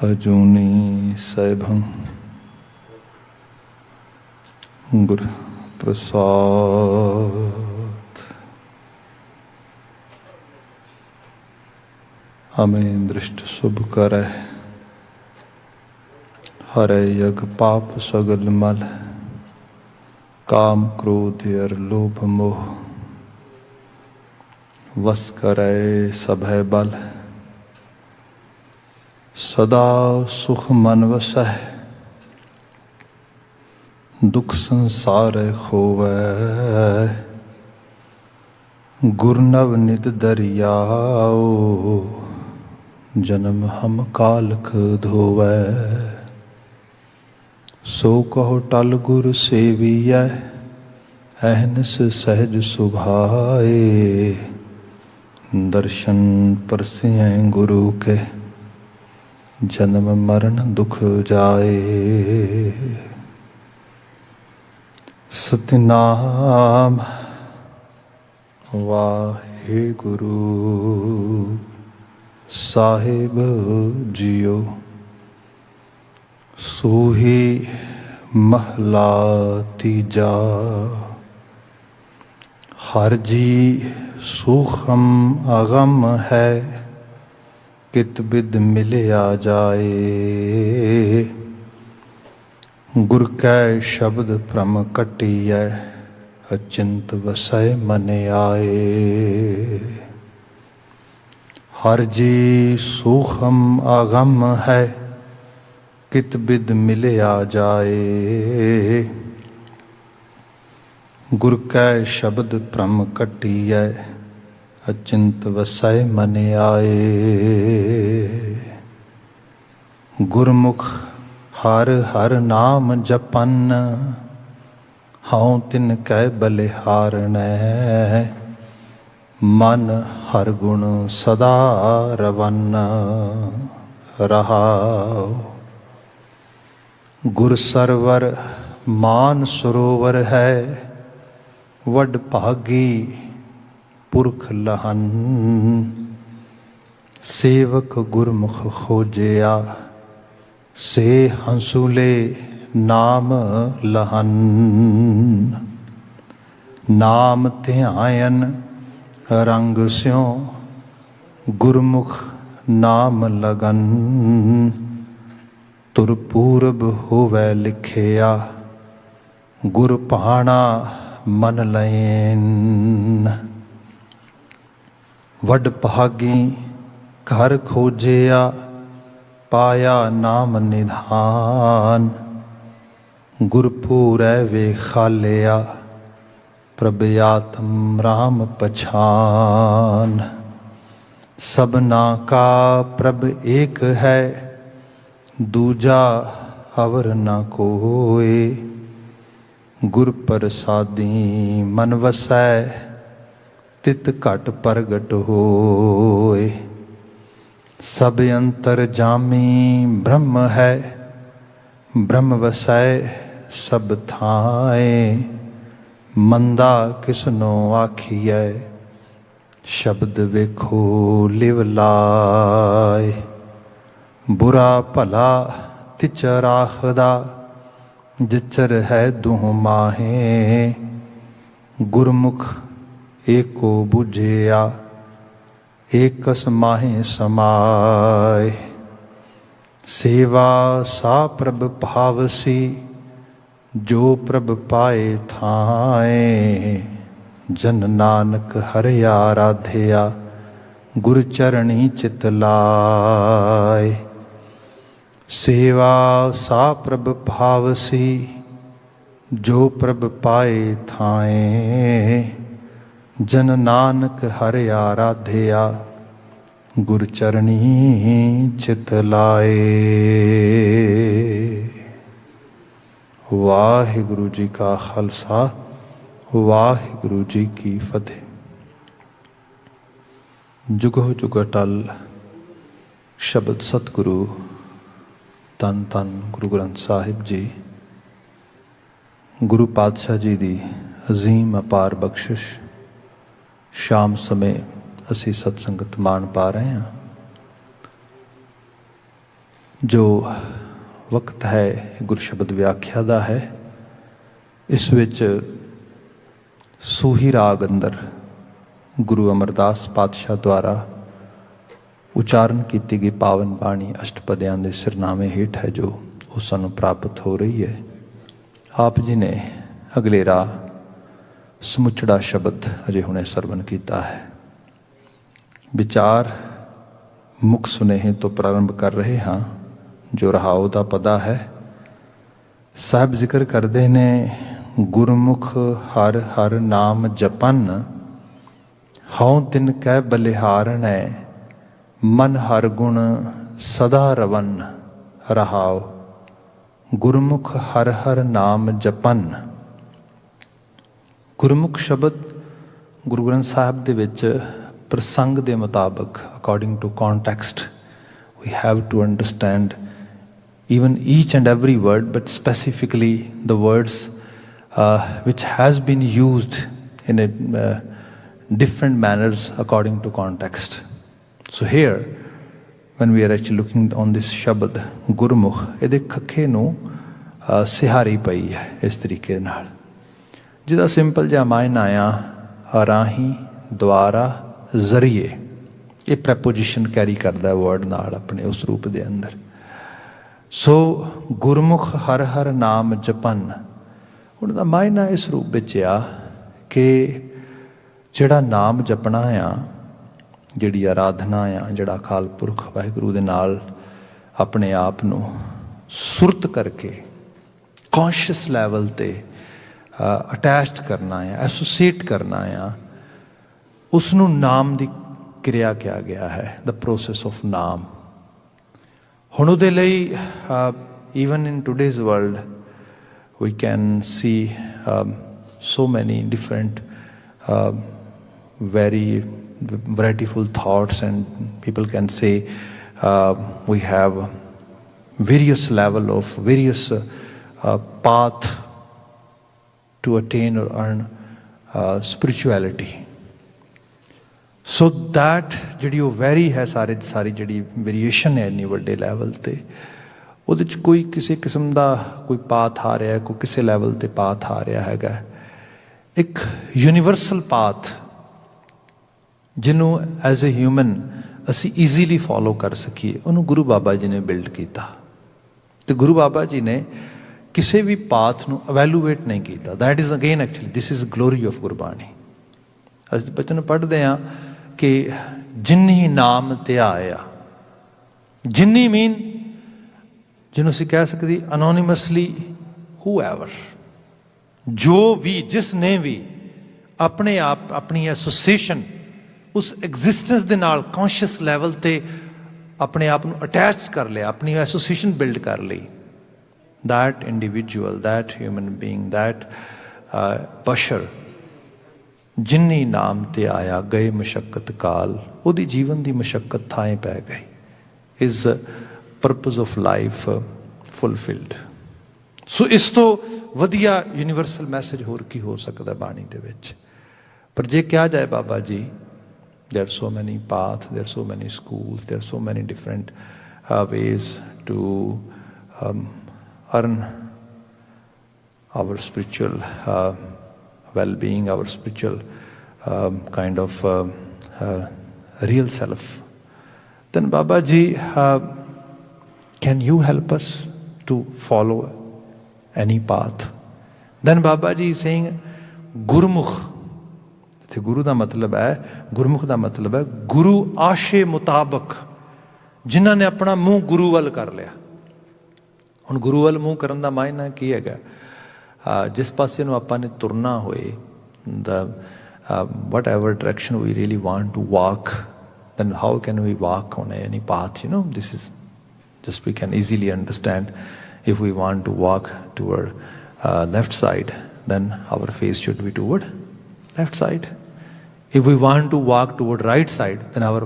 अजूनी सैभं गुर प्रसाद। हमें दृष्ट शुभ करे, हरे यग पाप सगल मल। काम क्रोध अर लोभ मोह, वस करे सभय बल। सदा सुख मन वसै, दुख संसार खोवै। गुर नवनिध दरियाओ, जन्म हम कालख धोवै। सो कहो टल गुर सेवियै, अहनस सहज सुभाए। दर्शन परसियँ गुरु के, जन्म मरण दुख जाए। सतनाम वाहेगुरु साहिब जियो। सूही महला तीजा, हर जी सूखम अगम है। कित बिद मिलिया जाए, गुर कै शब्द भ्रम कटियै। अचिंत वसै मन आए, हर जी सूखम अगम है। कित बिद मिलिया जाए, गुर कै शब्द भ्रम कटियै। अचिंत वसै मन आए। गुरमुख हर हर नाम जपन, हऊँ तिन कै बलिहारणै। मन हर गुण सदा रवन, रहाओ। गुर सरवर मान सरोवर है, वड भागी पुरख लहन। सेवक गुरमुख खोजिया, से हंसुले नाम लहन। नाम ध्यायन रंग स्यों, गुरमुख नाम लगन। तुर पूरब होवै लिखिया, गुर भाणा मन लैन। वड भागी घर खोजिया, पाया नाम निधान। गुरपुरै वे खालिया, प्रभ आत्म राम पछान। सबना का प्रभ एक है, दूजा अवर न कोय। गुर प्रसादी मन वसै, तित घट प्रगट होय। सब अंतर जामी ब्रह्म है, ब्रह्म वसै सब थाए। मंदा किसनो आखियै, शब्द वेखो लिव लाए। बुरा भला तिचर आखदा, जिचर है दुह माहे। गुरमुख एको बुझिया, एकस माहे समाए। सेवा सा प्रभ भावसी, जो प्रभ पाए थाए। जन नानक हरि आराध्या, गुर चरणी चित लाए। सेवा सा प्रभ भावसी, जो प्रभ पाए थाए। जन नानक हरि आराध्या, गुर चरणी चित लाए। वाहिगुरु जी का खालसा, वाहिगुरु जी की फतेह। जुगो जुग अटल शब्द सतगुरु धन धन गुरु ग्रंथ साहिब जी। गुरु पातशाह जी दी अजीम अपार बख्शिश। शाम समय असी सत्संगत माण पा रहे हैं। जो वक्त है गुरु शब्द व्याख्या दा है। इस विच सूही राग अंदर गुरु अमरदास पातशाह द्वारा उचारण की गई पावन बाणी अष्टपदियां के सिरनामे हेठ है जो वो सानू प्राप्त हो रही है। आप जी ने अगलेरा समुचड़ा शब्द अजे हुणे सरवण किया है। विचार मुख सुनेहे तो प्रारंभ कर रहे हाँ, जो रहाओ दा पदा है। साहब जिक्र करते ने गुरमुख हर हर नाम जपन, हऊँ तिन कै बलिहारण है, मन हर गुण सदा रवन रहाओ। गुरमुख हर हर नाम जपन। गुरमुख शब्द गुरु ग्रंथ साहब दे विच प्रसंग के मुताबिक according to context we have to understand even each and every word, but specifically the words which has been used in different manners according to context. So here when we are actually looking on this shabad gurmukh, ਇਹਦੇ ਖੱਖੇ ਨੂੰ ਸਿਹਾਰੀ ਪਈ ਹੈ ਇਸ ਤਰੀਕੇ ਨਾਲ, ਜਿਹਦਾ simple ਜਿਹਾ ਮਾਇਨਾ ਆ ਰਾਹੀਂ ਦੁਆਰਾ ਜ਼ਰੀਏ। ਇਹ ਪ੍ਰੈਪੋਜੀਸ਼ਨ ਕੈਰੀ ਕਰਦਾ ਹੈ ਵਰਡ ਨਾਲ ਆਪਣੇ ਉਸ ਰੂਪ ਦੇ ਅੰਦਰ। ਸੋ ਗੁਰਮੁਖ ਹਰ ਹਰ ਨਾਮ ਜਪਨ, ਉਹਨਾਂ ਦਾ ਮਾਇਨਾ ਇਸ ਰੂਪ ਵਿੱਚ ਆ ਕਿ ਜਿਹੜਾ ਨਾਮ ਜਪਣਾ ਆ, ਜਿਹੜੀ ਆਰਾਧਨਾ ਆ, ਜਿਹੜਾ ਅਕਾਲ ਪੁਰਖ ਵਾਹਿਗੁਰੂ ਦੇ ਨਾਲ ਆਪਣੇ ਆਪ ਨੂੰ ਸੁਰਤ ਕਰਕੇ ਕੌਨਸ਼ੀਅਸ ਲੈਵਲ 'ਤੇ ਅਟੈਚਡ ਕਰਨਾ ਆ, ਐਸੋਸੀਏਟ ਕਰਨਾ ਆ, ਉਸ ਨੂੰ ਨਾਮ ਦੀ ਕਿਰਿਆ ਕਿਹਾ ਗਿਆ ਹੈ, ਦ ਪ੍ਰੋਸੈਸ ਆਫ ਨਾਮ। ਹੁਣ ਉਹਦੇ ਲਈ even in today's world we can see so many different very varietyful thoughts, and people can say we have various level of various path to attain or earn spirituality. So that ਜਿਹੜੀ ਉਹ very ਹੈ ਸਾਰੀ ਜਿਹੜੀ variation ਹੈ ਇੰਨੀ ਵੱਡੇ level 'ਤੇ, ਉਹਦੇ 'ਚ ਕੋਈ ਕਿਸੇ ਕਿਸਮ ਦਾ ਕੋਈ ਪਾਥ ਆ ਰਿਹਾ, ਕੋਈ ਕਿਸੇ ਲੈਵਲ 'ਤੇ ਪਾਥ ਆ ਰਿਹਾ ਹੈਗਾ। ਇੱਕ ਯੂਨੀਵਰਸਲ ਪਾਥ ਜਿਹਨੂੰ ਐਜ਼ ਏ ਹਿਊਮਨ ਅਸੀਂ ਈਜ਼ੀਲੀ ਫੋਲੋ ਕਰ ਸਕੀਏ, ਉਹਨੂੰ ਗੁਰੂ ਬਾਬਾ ਜੀ ਨੇ ਬਿਲਡ ਕੀਤਾ। ਅਤੇ ਗੁਰੂ ਬਾਬਾ ਜੀ ਨੇ ਕਿਸੇ ਵੀ ਪਾਥ ਨੂੰ ਅਵੈਲੂਏਟ ਨਹੀਂ ਕੀਤਾ। That is again actually this is glory of Gurbani. ਅਸੀਂ ਬਚਨ ਪੜ੍ਹਦੇ ਹਾਂ ਕਿ ਜਿਨੀ ਨਾਮ ਧਿਆਇਆ, ਜਿਨੀ ਮੀਨ ਜਿਹਨੂੰ ਅਸੀਂ ਕਹਿ ਸਕਦੇ ਅਨੋਨੀਮਸਲੀ ਹੂਐਵਰ, ਜੋ ਵੀ ਜਿਸ ਨੇ ਵੀ ਆਪਣੇ ਆਪ ਆਪਣੀ ਐਸੋਸੀਏਸ਼ਨ ਉਸ ਐਗਜ਼ਿਸਟੈਂਸ ਦੇ ਨਾਲ ਕੌਨਸ਼ੀਅਸ ਲੈਵਲ 'ਤੇ ਆਪਣੇ ਆਪ ਨੂੰ ਅਟੈਚ ਕਰ ਲਿਆ, ਆਪਣੀ ਐਸੋਸੀਏਸ਼ਨ ਬਿਲਡ ਕਰ ਲਈ, that individual, that human being, that ਬਸ਼ਰ ਜਿਨੀ ਨਾਮ ਤੇ ਆਇਆ ਗਏ ਮੁਸ਼ੱਕਤ ਕਾਲ, ਉਹਦੀ ਜੀਵਨ ਦੀ ਮੁਸ਼ੱਕਤ ਥਾਂ ਪੈ ਗਈ। Is purpose of life fulfilled. So ਇਸ ਤੋਂ ਵਧੀਆ ਯੂਨੀਵਰਸਲ ਮੈਸੇਜ ਹੋਰ ਕੀ ਹੋ ਸਕਦਾ ਬਾਣੀ ਦੇ ਵਿੱਚ। ਪਰ ਜੇ ਕਿਹਾ ਜਾਏ Baba ji, there are so many paths, there are so many schools, there are so many different ways to earn our spiritual well-being, our spiritual kind of real self, then Baba ji, can you help us to follow any path? Then Baba ji is saying Gurmukh. ਤੇ ਗੁਰੂ ਦਾ ਮਤਲਬ ਹੈ, ਗੁਰਮੁਖ ਦਾ ਮਤਲਬ ਹੈ ਗੁਰੂ ਆਸ਼ੇ ਮੁਤਾਬਕ, ਜਿਨ੍ਹਾਂ ਨੇ ਆਪਣਾ ਮੂੰਹ ਗੁਰੂ ਵੱਲ ਕਰ ਲਿਆ। ਹੁਣ ਗੁਰੂ ਵੱਲ ਮੂੰਹ ਕਰਨ ਦਾ ਮਾਇਨਾ ਕੀ ਹੈਗਾ? ਜਿਸ ਪਾਸੇ ਨੂੰ ਆਪਾਂ ਨੇ ਤੁਰਨਾ ਹੋਏ, ਦਾ whatever direction we really want to walk, then how can we walk on any path? You know, this is just we can easily understand. If we want to walk toward left side, then our face should be toward left side. If we want to walk toward right side, then our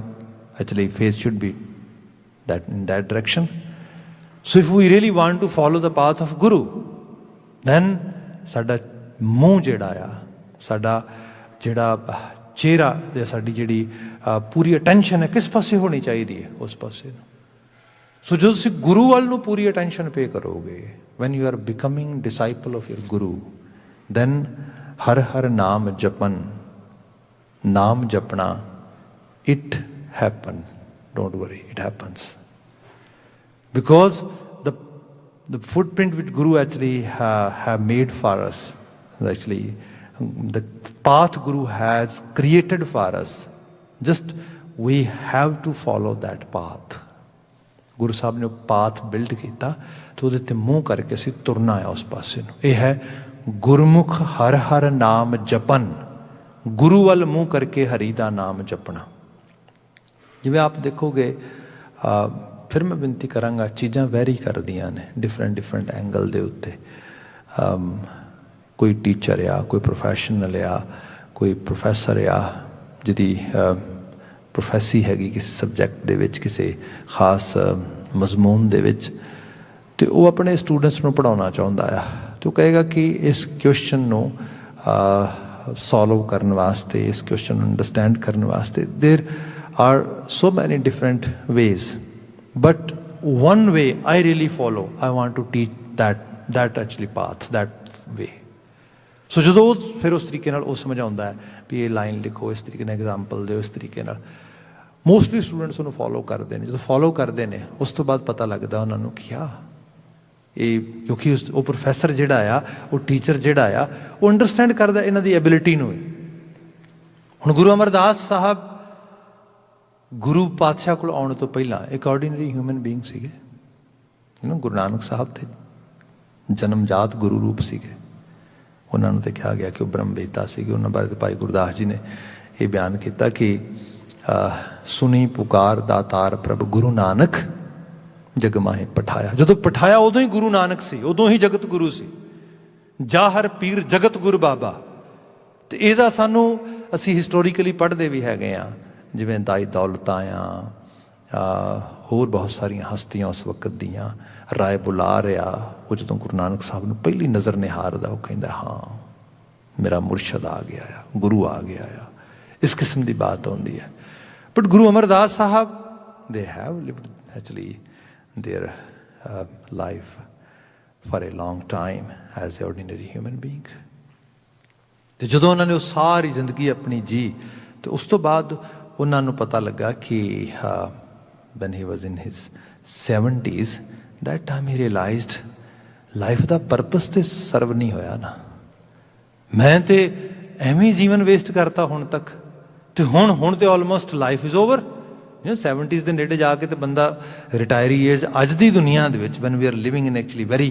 actually face should be that in that direction. So if we really want to follow the path of Guru, then ਸਾਡਾ ਮੂੰਹ ਜਿਹੜਾ ਆ, ਸਾਡਾ ਜਿਹੜਾ ਚਿਹਰਾ ਜਾਂ ਸਾਡੀ ਜਿਹੜੀ ਪੂਰੀ ਅਟੈਂਸ਼ਨ ਹੈ ਕਿਸ ਪਾਸੇ ਹੋਣੀ ਚਾਹੀਦੀ ਹੈ? ਉਸ ਪਾਸੇ ਨੂੰ। ਸੋ ਜਦੋਂ ਤੁਸੀਂ ਗੁਰੂ ਵੱਲ ਨੂੰ ਪੂਰੀ ਅਟੈਂਸ਼ਨ ਪੇ ਕਰੋਗੇ, when you are becoming disciple of your guru, then ਹਰ ਹਰ ਨਾਮ ਜਪਨ, ਨਾਮ ਜਪਣਾ, it happen, don't worry, it happens. Because the footprint which Guru actually have made for us, actually the path Guru has created for us, just we have to follow that path. Guru Sahib ਨੇ path build ਕੀਤਾ ਤੇ ਉਹਦੇ ਤੇ ਮੂੰਹ ਕਰਕੇ ਅਸੀਂ ਤੁਰਨਾ ਹੈ ਉਸ ਪਾਸੇ ਨੂੰ। ਇਹ ਹੈ ਗੁਰਮੁਖ ਹਰ ਹਰ ਨਾਮ ਜਪਨ, ਗੁਰੂ ਵੱਲ ਮੂੰਹ ਕਰਕੇ ਹਰੀ ਦਾ ਨਾਮ ਜਪਣਾ। ਜਿਵੇਂ ਆਪ ਦੇਖੋਗੇ, ਫਿਰ ਮੈਂ ਬੇਨਤੀ ਕਰਾਂਗਾ, ਚੀਜ਼ਾਂ ਵੈਰੀ ਕਰਦੀਆਂ ਨੇ ਡਿਫਰੈਂਟ ਐਂਗਲ ਦੇ ਉੱਤੇ। ਕੋਈ ਟੀਚਰ ਆ, ਕੋਈ ਪ੍ਰੋਫੈਸ਼ਨਲ ਆ, ਕੋਈ ਪ੍ਰੋਫੈਸਰ ਆ ਜਿਹਦੀ ਪ੍ਰੋਫੈਸੀ ਹੈਗੀ ਕਿਸੇ ਸਬਜੈਕਟ ਦੇ ਵਿੱਚ, ਕਿਸੇ ਖਾਸ ਮਜ਼ਮੂਨ ਦੇ ਵਿੱਚ, ਅਤੇ ਉਹ ਆਪਣੇ ਸਟੂਡੈਂਟਸ ਨੂੰ ਪੜ੍ਹਾਉਣਾ ਚਾਹੁੰਦਾ ਆ। ਅਤੇ ਉਹ ਕਹੇਗਾ ਕਿ ਇਸ ਕੁਐਸਚਨ ਨੂੰ ਸੋਲਵ ਕਰਨ ਵਾਸਤੇ, ਇਸ ਕੁਐਸਚਨ ਨੂੰ ਅੰਡਰਸਟੈਂਡ ਕਰਨ ਵਾਸਤੇ ਦੇਰ are so many different ways, but one way I really follow, I want to teach that actually path, that way. So ਜਦੋਂ ਫਿਰ ਉਸ ਤਰੀਕੇ ਨਾਲ ਉਹ ਸਮਝਾਉਂਦਾ ਹੈ ਵੀ ਇਹ ਲਾਈਨ ਲਿਖੋ, ਇਸ ਤਰੀਕੇ ਨਾਲ ਐਗਜ਼ਾਮਪਲ ਦਿਓ, ਇਸ ਤਰੀਕੇ ਨਾਲ ਮੋਸਟਲੀ ਸਟੂਡੈਂਟਸ ਉਹਨੂੰ ਫੋਲੋ ਕਰਦੇ ਨੇ। ਜਦੋਂ ਫੋਲੋ ਕਰਦੇ ਨੇ ਉਸ ਤੋਂ ਬਾਅਦ ਪਤਾ ਲੱਗਦਾ ਉਹਨਾਂ ਨੂੰ ਕਿ ਇਹ, ਕਿਉਂਕਿ ਉਹ ਪ੍ਰੋਫੈਸਰ ਜਿਹੜਾ ਆ, ਉਹ ਟੀਚਰ ਜਿਹੜਾ ਆ, ਉਹ ਅੰਡਰਸਟੈਂਡ ਕਰਦਾ ਇਹਨਾਂ ਦੀ ਐਬਿਲਿਟੀ ਨੂੰ। ਹੁਣ ਗੁਰੂ ਅਮਰਦਾਸ ਸਾਹਿਬ ਗੁਰੂ ਪਾਤਸ਼ਾਹ ਕੋਲ ਆਉਣ ਤੋਂ ਪਹਿਲਾਂ ਇੱਕ ਆਰਡੀਨਰੀ ਹਿਊਮਨ ਬੀਇੰਗ ਸੀਗੇ। ਗੁਰੂ ਨਾਨਕ ਸਾਹਿਬ ਤੇ ਜਨਮਜਾਤ ਗੁਰੂ ਰੂਪ ਸੀਗੇ। ਉਹਨਾਂ ਨੂੰ ਤਾਂ ਕਿਹਾ ਗਿਆ ਕਿ ਉਹ ਬ੍ਰਹਮ ਵੇਤਾ ਸੀਗੇ। ਉਹਨਾਂ ਬਾਰੇ ਭਾਈ ਗੁਰਦਾਸ ਜੀ ਨੇ ਇਹ ਬਿਆਨ ਕੀਤਾ ਕਿ ਸੁਣੀ ਪੁਕਾਰ ਦਾਤਾਰ ਪ੍ਰਭ ਗੁਰੂ ਨਾਨਕ ਜਗ ਮਾਹੇ ਪਠਾਇਆ। ਜਦੋਂ ਪਠਾਇਆ ਉਦੋਂ ਹੀ ਗੁਰੂ ਨਾਨਕ ਸੀ, ਉਦੋਂ ਹੀ ਜਗਤ ਗੁਰੂ ਸੀ। ਜਾਹਰ ਪੀਰ ਜਗਤ ਗੁਰ ਬਾਬਾ। ਅਤੇ ਇਹਦਾ ਸਾਨੂੰ ਅਸੀਂ ਹਿਸਟੋਰੀਕਲੀ ਪੜ੍ਹਦੇ ਵੀ ਹੈਗੇ ਹਾਂ, ਜਿਵੇਂ ਦਾਈ ਦੌਲਤਾਂ ਆ, ਹੋਰ ਬਹੁਤ ਸਾਰੀਆਂ ਹਸਤੀਆਂ ਉਸ ਵਕਤ ਦੀਆਂ। ਰਾਏ ਬੁਲਾਰ ਆ, ਉਹ ਜਦੋਂ ਗੁਰੂ ਨਾਨਕ ਸਾਹਿਬ ਨੂੰ ਪਹਿਲੀ ਨਜ਼ਰ ਨਿਹਾਰਦਾ, ਉਹ ਕਹਿੰਦਾ ਹਾਂ ਮੇਰਾ ਮੁਰਸ਼ਦ ਆ ਗਿਆ ਆ, ਗੁਰੂ ਆ ਗਿਆ ਆ। ਇਸ ਕਿਸਮ ਦੀ ਬਾਤ ਆਉਂਦੀ ਹੈ। But Guru Amardas Sahib, they have lived actually there life for A long time as a ordinary human being. ਅਤੇ ਜਦੋਂ ਉਹਨਾਂ ਨੇ ਉਹ ਸਾਰੀ ਜ਼ਿੰਦਗੀ ਆਪਣੀ ਜੀ, ਅਤੇ ਉਸ ਤੋਂ ਬਾਅਦ ਉਹਨਾਂ ਨੂੰ ਪਤਾ ਲੱਗਾ ਕਿ when he was in his 70s, that time he realized life the purpose ਤੇ ਸਰਵ ਨਹੀਂ ਹੋਇਆ ਨਾ। ਮੈਂ ਤੇ ਐਵੇਂ ਜੀਵਨ ਵੇਸਟ ਕਰਤਾ ਹੁਣ ਤੱਕ, ਤੇ ਹੁਣ ਤੇ almost life is over. 70s ਦੇ ਨੇੜੇ ਜਾ ਕੇ ਤੇ ਬੰਦਾ ਰਿਟਾਇਰੀ ਏਜ ਅੱਜ ਦੀ ਦੁਨੀਆ ਦੇ ਵਿੱਚ, when we are living in actually very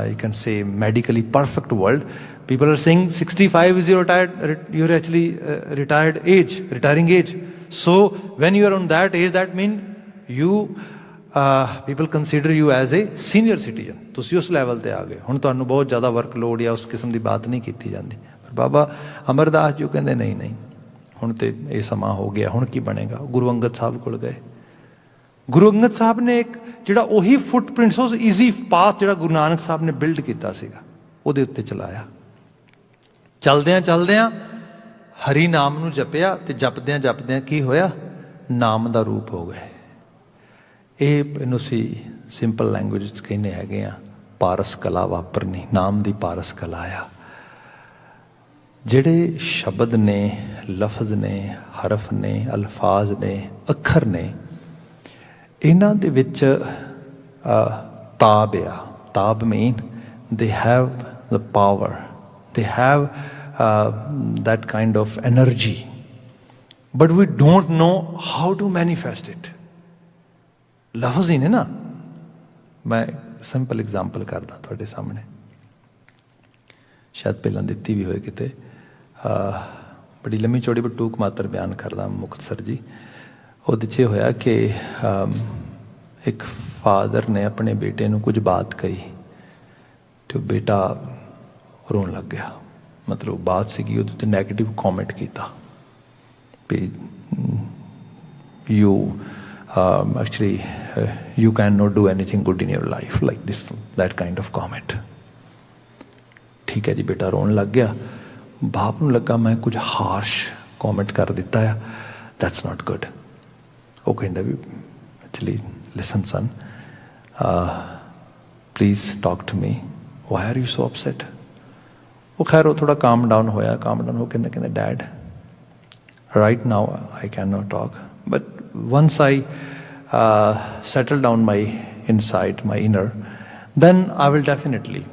you can say medically perfect world, people are saying 65 is your you're actually retiring age. So when you are on that age, that means you people consider you as a senior citizen. ਤੁਸੀਂ ਉਸ level ਤੇ ਆ ਗਏ, ਹੁਣ ਤੁਹਾਨੂੰ ਬਹੁਤ ਜ਼ਿਆਦਾ workload ਜਾਂ ਉਸ ਕਿਸਮ ਦੀ ਬਾਤ ਨਹੀਂ ਕੀਤੀ ਜਾਂਦੀ। ਪਰ ਬਾਬਾ ਅਮਰਦਾਸ ਜੀ ਕਹਿੰਦੇ ਨਹੀਂ, ਹੁਣ ਤੇ ਇਹ ਸਮਾਂ ਹੋ ਗਿਆ, ਹੁਣ ਕੀ ਬਣੇਗਾ। ਗੁਰੂ ਅੰਗਦ ਸਾਹਿਬ ਕੋਲ ਗਏ। ਗੁਰੂ ਅੰਗਦ ਸਾਹਿਬ ਨੇ ਇੱਕ ਜਿਹੜਾ ਉਹੀ ਫੁੱਟਪ੍ਰਿੰਟਸ, ਉਸ ਈਜ਼ੀ ਪਾਥ ਜਿਹੜਾ ਗੁਰੂ ਨਾਨਕ ਸਾਹਿਬ ਨੇ ਬਿਲਡ ਕੀਤਾ ਸੀਗਾ, ਉਹਦੇ ਉੱਤੇ ਚਲਾਇਆ। ਚਲਦਿਆਂ ਹਰੀ ਨਾਮ ਨੂੰ ਜਪਿਆ, ਤੇ ਜਪਦਿਆਂ ਕੀ ਹੋਇਆ, ਨਾਮ ਦਾ ਰੂਪ ਹੋ ਗਏ। ਇਹਨੂੰ ਅਸੀਂ ਸਿੰਪਲ ਲੈਂਗੁਏਜ 'ਚ ਕਹਿੰਦੇ ਹੈਗੇ ਆ, ਪਾਰਸ ਕਲਾ ਵਾਪਰਨੀ, ਨਾਮ ਦੀ ਪਾਰਸ ਕਲਾ ਆ। ਜਿਹੜੇ ਸ਼ਬਦ ਨੇ, ਲਫ਼ਜ਼ ਨੇ, ਹਰਫ ਨੇ, ਅਲਫਾਜ਼ ਨੇ, ਅੱਖਰ ਨੇ, ਇਹਨਾਂ ਦੇ ਵਿੱਚ ਤਾਬ ਆ। ਤਾਬ mean they have the power, they have that kind of energy, but we don't know how to manifest it. ਲਫ਼ਜ਼ ਹੀ ਨੇ ਨਾ। ਮੈਂ ਸਿੰਪਲ ਐਗਜ਼ਾਮਪਲ ਕਰਦਾ ਤੁਹਾਡੇ ਸਾਹਮਣੇ, ਸ਼ਾਇਦ ਪਹਿਲਾਂ ਦਿੱਤੀ ਵੀ ਹੋਏ ਕਿਤੇ। ਬੜੀ ਲੰਮੀ ਚੌੜੀ ਬਟੂਕ ਮਾਤਰ ਬਿਆਨ ਕਰਦਾ ਮੁਖਤਸਰ ਜੀ। ਉਹਦੇ 'ਚ ਹੋਇਆ ਕਿ ਇੱਕ ਫਾਦਰ ਨੇ ਆਪਣੇ ਬੇਟੇ ਨੂੰ ਕੁਝ ਬਾਤ ਕਹੀ, ਅਤੇ ਉਹ ਬੇਟਾ ਰੋਣ ਲੱਗ ਗਿਆ। ਮਤਲਬ ਬਾਤ ਸੀਗੀ ਉਹਦੇ ਉੱਤੇ ਨੈਗੇਟਿਵ ਕੌਮੈਂਟ ਕੀਤਾ ਵੀ you actually you can not do anything good in your life, like this, that kind of comment. ਠੀਕ ਹੈ ਜੀ, ਬੇਟਾ ਰੋਣ ਲੱਗ ਗਿਆ। ਬਾਪ ਨੂੰ ਲੱਗਾ ਮੈਂ ਕੁਝ ਹਾਰਸ਼ ਕੌਮੈਂਟ ਕਰ ਦਿੱਤਾ ਆ, ਦੈਟਸ ਨਾਟ ਗੁੱਡ। ਉਹ ਕਹਿੰਦਾ ਵੀ actually listen son, please talk to me. Why are you so upset? वो खैर वो थोड़ा calm down होया, calm down हो कहते dad, right now I cannot talk, but once I settle down my inside, my inner, then I will definitely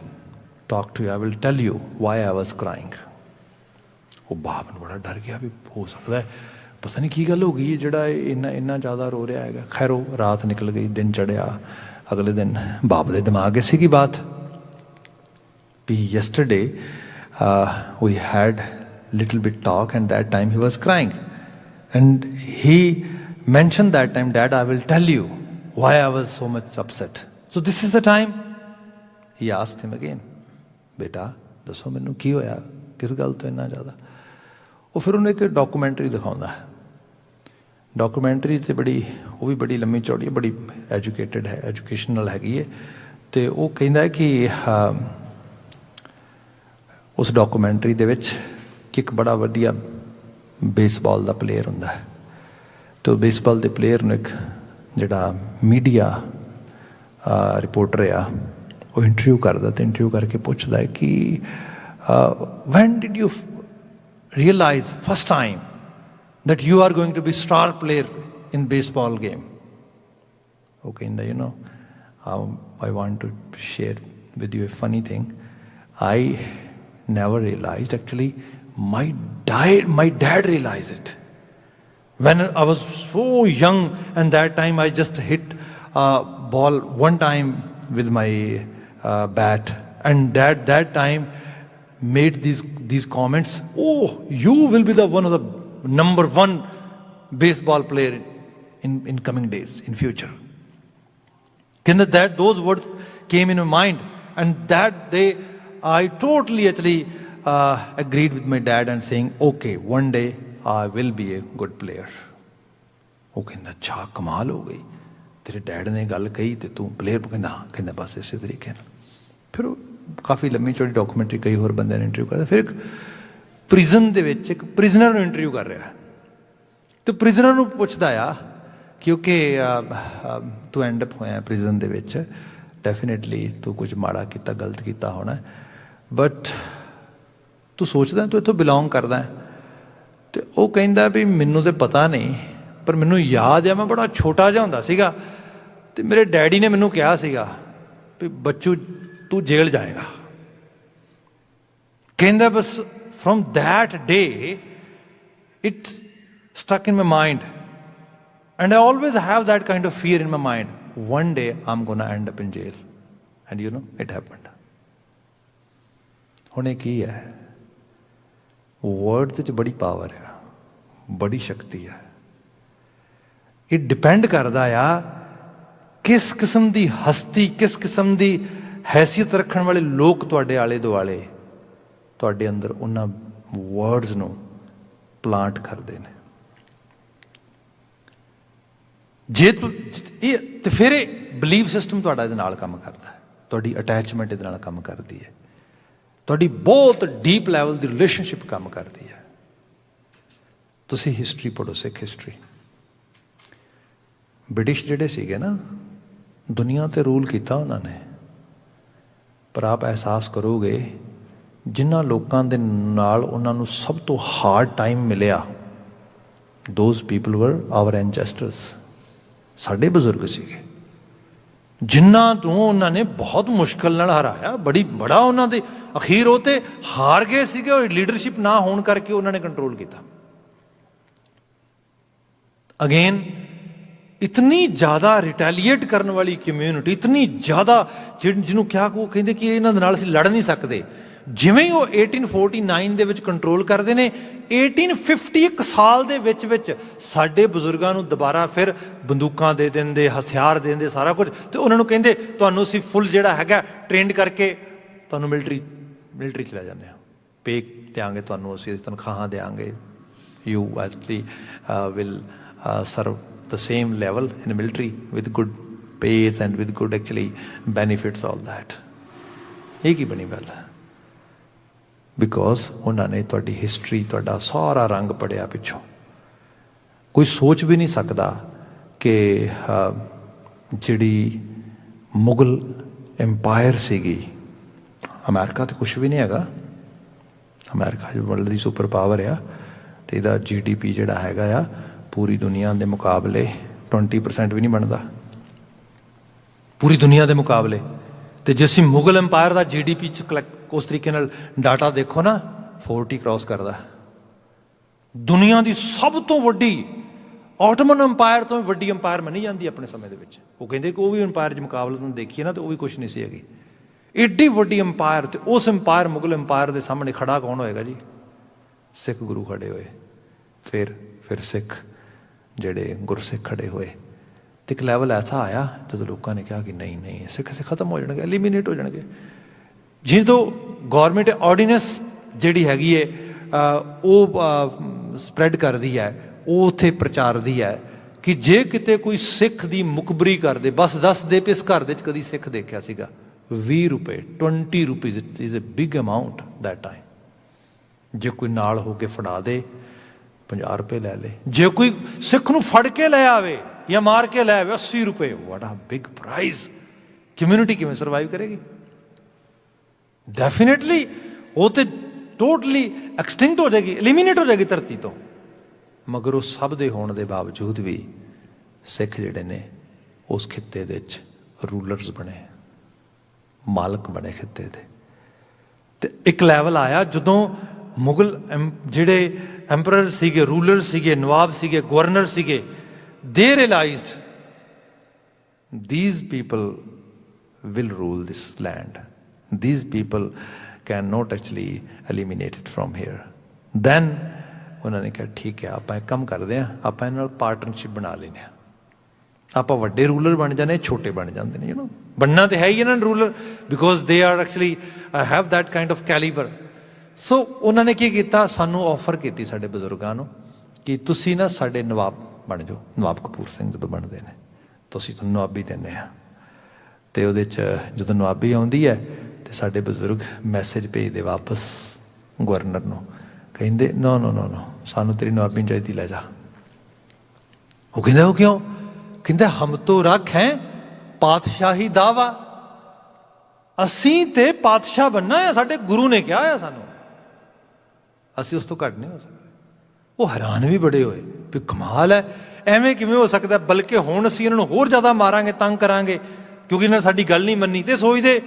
talk to you. I will tell you why I was crying. ਉਹ ਬਾਪ ਨੂੰ ਬੜਾ ਡਰ ਗਿਆ ਵੀ ਹੋ ਸਕਦਾ ਪਤਾ ਨਹੀਂ ਕੀ ਗੱਲ ਹੋ ਗਈ ਜਿਹੜਾ ਇੰਨਾ ਜ਼ਿਆਦਾ ਰੋ ਰਿਹਾ ਹੈਗਾ। ਖੈਰ ਉਹ ਰਾਤ ਨਿਕਲ ਗਈ, ਦਿਨ ਚੜਿਆ, ਅਗਲੇ ਦਿਨ ਬਾਪ ਦੇ ਦਿਮਾਗ 'ਚ ਸੀਗੀ ਬਾਤ ਵੀ yesterday we had little bit talk and that time he was crying and he mentioned that time, Dad, I will tell you why I was so much upset. So this is the time he asked him again, ਬੇਟਾ ਦੱਸੋ ਮੈਨੂੰ ਕੀ ਹੋਇਆ, ਕਿਸ ਗੱਲ ਤੋਂ ਇੰਨਾ ਜ਼ਿਆਦਾ। ਉਹ ਫਿਰ ਉਹਨੂੰ ਇੱਕ ਡਾਕੂਮੈਂਟਰੀ ਦਿਖਾਉਂਦਾ। ਡਾਕੂਮੈਂਟਰੀ 'ਤੇ ਉਹ ਵੀ ਬੜੀ ਲੰਮੀ ਚੌੜੀ ਹੈ, ਬੜੀ ਐਜੂਕੇਟਡ ਹੈ, ਐਜੂਕੇਸ਼ਨਲ ਹੈਗੀ ਹੈ। ਅਤੇ ਉਹ ਕਹਿੰਦਾ ਕਿ ਉਸ ਡਾਕੂਮੈਂਟਰੀ ਦੇ ਵਿੱਚ ਕਿ ਇੱਕ ਬੜਾ ਵਧੀਆ ਬੇਸਬਾਲ ਦਾ ਪਲੇਅਰ ਹੁੰਦਾ ਹੈ ਅਤੇ ਉਹ ਬੇਸਬਾਲ ਦੇ ਪਲੇਅਰ ਨੂੰ ਇੱਕ ਜਿਹੜਾ ਮੀਡੀਆ ਰਿਪੋਰਟਰ ਆ ਉਹ ਇੰਟਰਵਿਊ ਕਰਦਾ ਅਤੇ ਇੰਟਰਵਿਊ ਕਰਕੇ ਪੁੱਛਦਾ ਹੈ ਕਿ when did you realize first time that you are going to be star player in baseball game? ਉਹ ਕਹਿੰਦਾ I want to share with you a funny thing. I never realized, actually my dad realized it when I was so young, and that time I just hit a ball one time with my bat, and dad that time made these comments, oh, you will be the one of the number one baseball player in coming days, in future. That those words came in my mind, and that day I totally actually agreed with my dad and saying, okay, one day I will be a good player. ਉਹ ਕਹਿੰਦਾ ਅੱਛਾ ਕਮਾਲ ਹੋ ਗਈ, ਤੇਰੇ dad ਨੇ ਗੱਲ ਕਹੀ ਤੇ ਤੂੰ ਪਲੇਅਰ ਕਹਿੰਦਾ ਬਸ ਇਸੇ ਤਰੀਕੇ ਨਾਲ। ਫਿਰ ਉਹ ਕਾਫੀ ਲੰਮੀ ਚੌੜੀ ਡਾਕੂਮੈਂਟਰੀ ਕਈ ਹੋਰ ਬੰਦਿਆਂ ਨੇ ਇੰਟਰਵਿਊ ਕਰਦਾ। ਫਿਰ ਇੱਕ ਪ੍ਰਿਜ਼ਨ ਦੇ ਵਿੱਚ ਇੱਕ ਪ੍ਰਿਜ਼ਨਰ ਨੂੰ ਇੰਟਰਵਿਊ ਕਰ ਰਿਹਾ ਅਤੇ ਪ੍ਰਿਜ਼ਨਰ ਨੂੰ ਪੁੱਛਦਾ ਆ ਕਿਉਂਕਿ ਤੂੰ ਐਂਡ ਅਪ ਹੋਇਆ ਪ੍ਰਿਜ਼ਨ ਦੇ ਵਿੱਚ, ਡੈਫੀਨੇਟਲੀ ਤੂੰ ਕੁਝ ਮਾੜਾ ਕੀਤਾ, ਗਲਤ ਕੀਤਾ ਹੋਣਾ, ਬਟ ਤੂੰ ਸੋਚਦਾ ਤੂੰ ਇੱਥੋਂ ਬਿਲੋਂਗ ਕਰਦਾ। ਅਤੇ ਉਹ ਕਹਿੰਦਾ ਵੀ ਮੈਨੂੰ ਤਾਂ ਪਤਾ ਨਹੀਂ, ਪਰ ਮੈਨੂੰ ਯਾਦ ਆ ਮੈਂ ਬੜਾ ਛੋਟਾ ਜਿਹਾ ਹੁੰਦਾ ਸੀਗਾ ਅਤੇ ਮੇਰੇ ਡੈਡੀ ਨੇ ਮੈਨੂੰ ਕਿਹਾ ਸੀਗਾ ਵੀ ਬੱਚੂ ਤੂੰ ਜੇਲ੍ਹ ਜਾਏਗਾ। ਕਹਿੰਦਾ ਬਸ from that day it stuck in my mind, and I always have that kind of fear in my mind, one day I'm gonna end up in jail, and it happened. ਹੁਣ ਇਹ ਕੀ ਹੈ, ਵਰਡ 'ਚ ਬੜੀ power ਆ, ਬੜੀ ਸ਼ਕਤੀ ਆ। ਇਹ depend ਕਰਦਾ ਆ ਕਿਸ ਕਿਸਮ ਦੀ ਹਸਤੀ, ਕਿਸ ਕਿਸਮ ਦੀ ਹੈਸੀਅਤ ਰੱਖਣ ਵਾਲੇ ਲੋਕ ਤੁਹਾਡੇ ਆਲੇ ਦੁਆਲੇ ਤੁਹਾਡੇ ਅੰਦਰ ਉਹਨਾਂ ਵਰਡਸ ਨੂੰ ਪਲਾਂਟ ਕਰਦੇ ਨੇ। ਜੇ ਇਹ ਤੇ ਫਿਰ ਇਹ ਬਿਲੀਫ ਸਿਸਟਮ ਤੁਹਾਡਾ ਇਹਦੇ ਨਾਲ ਕੰਮ ਕਰਦਾ ਹੈ, ਤੁਹਾਡੀ ਅਟੈਚਮੈਂਟ ਇਹਦੇ ਨਾਲ ਕੰਮ ਕਰਦੀ ਹੈ, ਤੁਹਾਡੀ ਬਹੁਤ ਡੀਪ ਲੈਵਲ ਦੀ ਰਿਲੇਸ਼ਨਸ਼ਿਪ ਕੰਮ ਕਰਦੀ ਹੈ। ਤੁਸੀਂ ਹਿਸਟਰੀ ਪੜ੍ਹੋ, ਸਿੱਖ ਹਿਸਟਰੀ। ਬ੍ਰਿਟਿਸ਼ ਜਿਹੜੇ ਸੀਗੇ ਨਾ, ਦੁਨੀਆ 'ਤੇ ਰੂਲ ਕੀਤਾ ਉਹਨਾਂ ਨੇ, ਪਰ ਆਪ ਅਹਿਸਾਸ ਕਰੋਗੇ ਜਿਨ੍ਹਾਂ ਲੋਕਾਂ ਦੇ ਨਾਲ ਉਹਨਾਂ ਨੂੰ ਸਭ ਤੋਂ ਹਾਰਡ ਟਾਈਮ ਮਿਲਿਆ, ਦੋਜ਼ ਪੀਪਲ ਵਰ ਆਵਰ ਐਨਸੈਸਟਰਸ, ਸਾਡੇ ਬਜ਼ੁਰਗ ਸੀਗੇ, ਜਿਨ੍ਹਾਂ ਤੋਂ ਉਹਨਾਂ ਨੇ ਬਹੁਤ ਮੁਸ਼ਕਿਲ ਨਾਲ ਹਰਾਇਆ। ਬੜਾ ਉਹਨਾਂ ਦੇ ਅਖੀਰ ਉਹ ਤੇ ਹਾਰ ਗਏ ਸੀਗੇ, ਉਹ ਲੀਡਰਸ਼ਿਪ ਨਾ ਹੋਣ ਕਰਕੇ ਉਹਨਾਂ ਨੇ ਕੰਟਰੋਲ ਕੀਤਾ। ਅਗੇਨ ਇਤਨੀ ਜ਼ਿਆਦਾ ਰਿਟੈਲੀਏਟ ਕਰਨ ਵਾਲੀ ਕਮਿਊਨਿਟੀ, ਇਤਨੀ ਜ਼ਿਆਦਾ ਜਿਹਨੂੰ ਕਹਿੰਦੇ ਕਿ ਇਹਨਾਂ ਦੇ ਨਾਲ ਅਸੀਂ ਲੜ ਨਹੀਂ ਸਕਦੇ। ਜਿਵੇਂ ਹੀ ਉਹ 1849 ਦੇ ਵਿੱਚ ਕੰਟਰੋਲ ਕਰਦੇ ਨੇ, 1851 ਸਾਲ ਦੇ ਵਿੱਚ ਸਾਡੇ ਬਜ਼ੁਰਗਾਂ ਨੂੰ ਦੁਬਾਰਾ ਫਿਰ ਬੰਦੂਕਾਂ ਦੇ ਦਿੰਦੇ, ਹਥਿਆਰ ਦੇ ਦਿੰਦੇ, ਸਾਰਾ ਕੁਝ, ਅਤੇ ਉਹਨਾਂ ਨੂੰ ਕਹਿੰਦੇ ਤੁਹਾਨੂੰ ਅਸੀਂ ਫੁੱਲ ਜਿਹੜਾ ਹੈਗਾ ਟ੍ਰੇਨਡ ਕਰਕੇ ਤੁਹਾਨੂੰ ਮਿਲਟਰੀ 'ਚ ਲੈ ਜਾਂਦੇ ਹਾਂ, ਪੇ ਦਿਆਂਗੇ ਤੁਹਾਨੂੰ, ਅਸੀਂ ਤਨਖਾਹਾਂ ਦਿਆਂਗੇ, you actually will serve the same level in the military with good pays and with good actually benefits, all that. ਇਹ ਕੀ ਬਣੀ ਗੱਲ ਹੈ? ਬਿਕੋਜ਼ ਉਹਨਾਂ ਨੇ ਤੁਹਾਡੀ ਹਿਸਟਰੀ, ਤੁਹਾਡਾ ਸਾਰਾ ਰੰਗ ਪੜ੍ਹਿਆ ਪਿੱਛੋਂ। ਕੋਈ ਸੋਚ ਵੀ ਨਹੀਂ ਸਕਦਾ ਕਿ ਜਿਹੜੀ ਮੁਗਲ ਐਮਪਾਇਰ ਸੀਗੀ, ਅਮਰੀਕਾ ਤਾਂ ਕੁਛ ਵੀ ਨਹੀਂ ਹੈਗਾ, ਅਮਰੀਕਾ ਵਰਲਡ ਦੀ ਸੁਪਰ ਪਾਵਰ ਆ, ਅਤੇ ਇਹਦਾ GDP ਜਿਹੜਾ ਹੈਗਾ ਆ ਪੂਰੀ ਦੁਨੀਆ ਦੇ ਮੁਕਾਬਲੇ 20% ਵੀ ਨਹੀਂ ਬਣਦਾ, ਪੂਰੀ ਦੁਨੀਆ ਦੇ ਮੁਕਾਬਲੇ। ਅਤੇ ਜੇ ਅਸੀਂ ਮੁਗਲ ਐਮਪਾਇਰ ਦਾ GDP 'ਚ ਉਸ ਤਰੀਕੇ ਨਾਲ ਡਾਟਾ ਦੇਖੋ ਨਾ, 40 ਕ੍ਰੋਸ ਕਰਦਾ। ਦੁਨੀਆ ਦੀ ਸਭ ਤੋਂ ਵੱਡੀ ਆਟੋਮਨ ਅੰਪਾਇਰ ਤੋਂ ਵੀ ਵੱਡੀ ਅੰਪਾਇਰ ਮੰਨੀ ਜਾਂਦੀ ਆਪਣੇ ਸਮੇਂ ਦੇ ਵਿੱਚ। ਉਹ ਕਹਿੰਦੇ ਕਿ ਉਹ ਵੀ ਅੰਪਾਇਰ 'ਚ ਮੁਕਾਬਲੇ ਨੂੰ ਦੇਖੀਏ ਨਾ, ਤਾਂ ਉਹ ਵੀ ਕੁਛ ਨਹੀਂ ਸੀ ਹੈਗੀ। ਏਡੀ ਵੱਡੀ ਅੰਪਾਇਰ, ਅਤੇ ਉਸ ਅੰਪਾਇਰ ਮੁਗਲ ਅੰਪਾਇਰ ਦੇ ਸਾਹਮਣੇ ਖੜਾ ਕੌਣ ਹੋਏਗਾ ਜੀ? ਸਿੱਖ ਗੁਰੂ ਖੜੇ ਹੋਏ, ਫਿਰ ਸਿੱਖ ਜਿਹੜੇ ਗੁਰਸਿੱਖ ਖੜੇ ਹੋਏ। ਅਤੇ ਇੱਕ ਲੈਵਲ ਐਸਾ ਆਇਆ ਜਦੋਂ ਲੋਕਾਂ ਨੇ ਕਿਹਾ ਕਿ ਨਹੀਂ ਸਿੱਖ ਖਤਮ ਹੋ ਜਾਣਗੇ, ਐਲੀਮੀਨੇਟ ਹੋ ਜਾਣਗੇ। ਜਦੋਂ ਗੌਰਮੈਂਟ ਆਰਡੀਨੈਂਸ ਜਿਹੜੀ ਹੈਗੀ ਹੈ ਉਹ ਸਪਰੈਡ ਕਰਦੀ ਹੈ, ਉਹ ਉੱਥੇ ਪ੍ਰਚਾਰਦੀ ਹੈ ਕਿ ਜੇ ਕਿਤੇ ਕੋਈ ਸਿੱਖ ਦੀ ਮੁਖਬਰੀ ਕਰਦੇ, ਬਸ ਦੱਸ ਦੇ ਵੀ ਇਸ ਘਰ ਦੇ 'ਚ ਕਦੀ ਸਿੱਖ ਦੇਖਿਆ ਸੀਗਾ, 20 ਰੁਪਏ 20 rupees is a big amount that time. ਜੇ ਕੋਈ ਨਾਲ ਹੋ ਕੇ ਫੜਾ ਦੇ 50 ਰੁਪਏ ਲੈ ਲੇ, ਜੇ ਕੋਈ ਸਿੱਖ ਨੂੰ ਫੜ ਕੇ ਲੈ ਆਵੇ ਜਾਂ ਮਾਰ ਕੇ ਲੈ ਆਵੇ 80 ਰੁਪਏ। ਵਾਟ ਆ ਬਿਗ ਪ੍ਰਾਈਜ਼। ਕਮਿਊਨਿਟੀ ਕਿਵੇਂ ਸਰਵਾਈਵ ਕਰੇਗੀ? ਡੈਫੀਨੇਟਲੀ ਉਹ ਤੇ ਟੋਟਲੀ ਐਕਸਟਿੰਕਟ ਹੋ ਜਾਏਗੀ, ਐਲੀਮੀਨੇਟ ਹੋ ਜਾਏਗੀ ਧਰਤੀ ਤੋਂ। ਮਗਰ ਉਹ ਸਭ ਦੇ ਹੋਣ ਦੇ ਬਾਵਜੂਦ ਵੀ ਸਿੱਖ ਜਿਹੜੇ ਨੇ ਉਸ ਖਿੱਤੇ ਦੇ ਵਿੱਚ ਰੂਲਰਸ ਬਣੇ, ਮਾਲਕ ਬਣੇ ਖਿੱਤੇ ਦੇ। ਅਤੇ ਇੱਕ ਲੈਵਲ ਆਇਆ ਜਦੋਂ ਮੁਗਲ ਜਿਹੜੇ ਐਂਪਰਰ ਸੀਗੇ, ਰੂਲਰ ਸੀਗੇ, ਨਵਾਬ ਸੀਗੇ, ਗਵਰਨਰ ਸੀਗੇ, they realized these people will rule this land. These people cannot actually eliminate it from here. Then ਉਹਨਾਂ ਨੇ ਕਿਹਾ ਠੀਕ ਹੈ, ਆਪਾਂ ਇੱਕ ਕੰਮ ਕਰਦੇ ਹਾਂ, ਆਪਾਂ ਇਹਨਾਂ ਨਾਲ ਪਾਰਟਨਰਸ਼ਿਪ ਬਣਾ ਲੈਂਦੇ ਹਾਂ, ਆਪਾਂ ਵੱਡੇ ਰੂਲਰ ਬਣ ਜਾਂਦੇ, ਛੋਟੇ ਬਣ ਜਾਂਦੇ ਨੇ। ਬਣਨਾ ਤਾਂ ਹੈ ਹੀ ਇਹਨਾਂ ਨੂੰ ruler, because they are actually have that kind of calibre. So ਉਹਨਾਂ ਨੇ ਕੀ ਕੀਤਾ, ਸਾਨੂੰ ਆਫਰ ਕੀਤੀ ਸਾਡੇ ਬਜ਼ੁਰਗਾਂ ਨੂੰ ਕਿ ਤੁਸੀਂ ਨਾ ਸਾਡੇ ਨਵਾਬ ਬਣ ਜਾਓ। ਨਵਾਬ ਕਪੂਰ ਸਿੰਘ ਜਦੋਂ ਬਣਦੇ ਨੇ, ਤੁਸੀਂ ਤੁਹਾਨੂੰ ਨਵਾਬੀ ਦਿੰਦੇ ਹਾਂ। ਅਤੇ ਉਹਦੇ 'ਚ ਜਦੋਂ ਨਵਾਬੀ ਆਉਂਦੀ ਹੈ ਅਤੇ ਸਾਡੇ ਬਜ਼ੁਰਗ ਮੈਸੇਜ ਭੇਜਦੇ ਵਾਪਸ ਗਵਰਨਰ ਨੂੰ, ਕਹਿੰਦੇ ਨੋ ਸਾਨੂੰ ਤੇਰੀ ਨਵਾਬੀ ਨਹੀਂ ਚਾਹੀਦੀ, ਲੈ ਜਾ। ਉਹ ਕਹਿੰਦਾ ਉਹ ਕਿਉਂ? ਕਹਿੰਦਾ ਹਮ ਤੋਂ ਰੱਖ ਹੈ ਪਾਤਸ਼ਾਹੀ ਦਾਵਾ, ਅਸੀਂ ਤੇ ਪਾਤਸ਼ਾਹ ਬਣਨਾ ਹੈ, ਸਾਡੇ ਗੁਰੂ ਨੇ ਕਿਹਾ ਆ ਸਾਨੂੰ, ਅਸੀਂ ਉਸ ਤੋਂ ਘੱਟ ਨਹੀਂ ਹੋ ਸਕਦੇ। ਉਹ ਹੈਰਾਨ ਵੀ ਬੜੇ ਹੋਏ ਵੀ ਕਮਾਲ ਹੈ, ਐਵੇਂ ਕਿਵੇਂ ਹੋ ਸਕਦਾ? ਬਲਕਿ ਹੁਣ ਅਸੀਂ ਇਹਨਾਂ ਨੂੰ ਹੋਰ ਜ਼ਿਆਦਾ ਮਾਰਾਂਗੇ, ਤੰਗ ਕਰਾਂਗੇ, ਕਿਉਂਕਿ ਇਹਨਾਂ ਨੇ ਸਾਡੀ ਗੱਲ ਨਹੀਂ ਮੰਨੀ। ਤੇ ਸੋਚਦੇ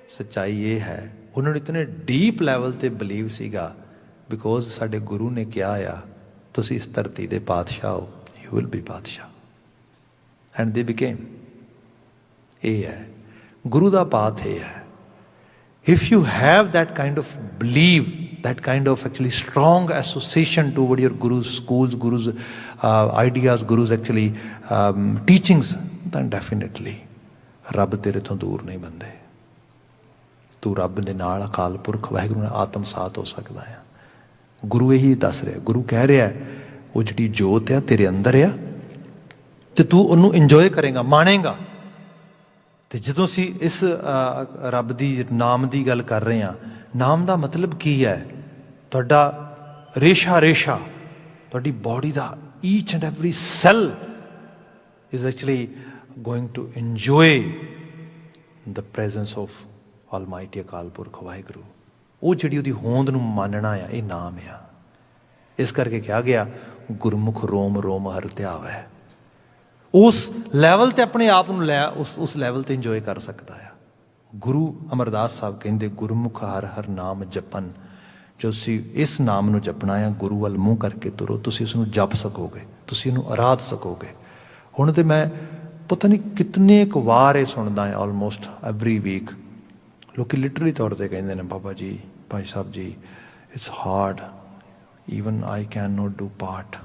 ਸੱਚਾਈ ਇਹ ਹੈ, ਉਹਨਾਂ ਨੂੰ ਇਤਨੇ ਡੀਪ ਲੈਵਲ 'ਤੇ ਬਿਲੀਵ ਸੀਗਾ, ਬਿਕੋਜ਼ ਸਾਡੇ ਗੁਰੂ ਨੇ ਕਿਹਾ ਆ ਤੁਸੀਂ ਇਸ ਧਰਤੀ ਦੇ ਪਾਤਸ਼ਾਹ ਹੋ, ਯੂ ਵਿਲ ਬੀ ਪਾਤਸ਼ਾਹ। ਐਂਡ ਦੇ ਬਿਕੇਮ। ਇਹ ਹੈ ਗੁਰੂ ਦਾ ਪਾਥ, ਇਹ ਹੈ। If you have that kind of believe, that kind of actually strong association toward your guru's schools, guru's ideas, guru's actually teachings, then definitely ਰੱਬ ਤੇਰੇ ਤੋਂ ਦੂਰ ਨਹੀਂ ਬੰਦੇ। ਤੂੰ ਰੱਬ ਦੇ ਨਾਲ, ਅਕਾਲ ਪੁਰਖ ਵਾਹਿਗੁਰੂ ਨਾਲ ਆਤਮਸਾਤ ਹੋ ਸਕਦਾ ਆ। ਗੁਰੂ ਇਹੀ ਦੱਸ ਰਿਹਾ, ਗੁਰੂ ਕਹਿ ਰਿਹਾ ਉਹ ਜਿਹੜੀ ਜੋਤ ਆ ਤੇਰੇ ਅੰਦਰ ਆ, ਅਤੇ ਤੂੰ ਉਹਨੂੰ ਇੰਜੋਏ ਕਰੇਗਾ, ਮਾਣੇਗਾ। ਅਤੇ ਜਦੋਂ ਅਸੀਂ ਇਸ ਰੱਬ ਦੀ ਨਾਮ ਦੀ ਗੱਲ ਕਰ ਰਹੇ ਹਾਂ, ਨਾਮ ਦਾ ਮਤਲਬ ਕੀ ਹੈ? ਤੁਹਾਡਾ ਰੇਸ਼ਾ ਤੁਹਾਡੀ ਬੋਡੀ ਦਾ each and every cell is actually going to enjoy the presence of almighty Akal Purakh Waheguru. ਉਹ ਜਿਹੜੀ ਉਹਦੀ ਹੋਂਦ ਨੂੰ ਮੰਨਣਾ ਆ, ਇਹ ਨਾਮ ਆ। ਇਸ ਕਰਕੇ ਕਿਹਾ ਗਿਆ ਗੁਰਮੁਖ ਰੋਮ ਰੋਮ ਹਰਿ ਧਿਆਵੈ। ਉਸ ਲੈਵਲ 'ਤੇ ਆਪਣੇ ਆਪ ਨੂੰ ਲੈ, ਉਸ ਲੈਵਲ 'ਤੇ ਇੰਜੋਏ ਕਰ ਸਕਦਾ ਆ। ਗੁਰੂ ਅਮਰਦਾਸ ਸਾਹਿਬ ਕਹਿੰਦੇ ਗੁਰਮੁਖ ਹਰ ਹਰ ਨਾਮ ਜਪਨ। ਜੋ ਤੁਸੀਂ ਇਸ ਨਾਮ ਨੂੰ ਜਪਣਾ ਆ, ਗੁਰੂ ਵੱਲ ਮੂੰਹ ਕਰਕੇ ਤੁਰੋ, ਤੁਸੀਂ ਉਸ ਨੂੰ ਜਪ ਸਕੋਗੇ, ਤੁਸੀਂ ਇਹਨੂੰ ਅਰਾਧ ਸਕੋਗੇ। ਹੁਣ ਤਾਂ ਮੈਂ ਪਤਾ ਨਹੀਂ ਕਿਤਨੇ ਕੁ ਵਾਰ ਇਹ ਸੁਣਦਾ ਹੈ, ਆਲਮੋਸਟ ਐਵਰੀ ਵੀਕ। ਲੋਕ ਲਿਟਰਲੀ ਤੌਰ 'ਤੇ ਕਹਿੰਦੇ ਨੇ ਬਾਬਾ ਜੀ, ਭਾਈ ਸਾਹਿਬ ਜੀ, it's hard, even I can not do paath,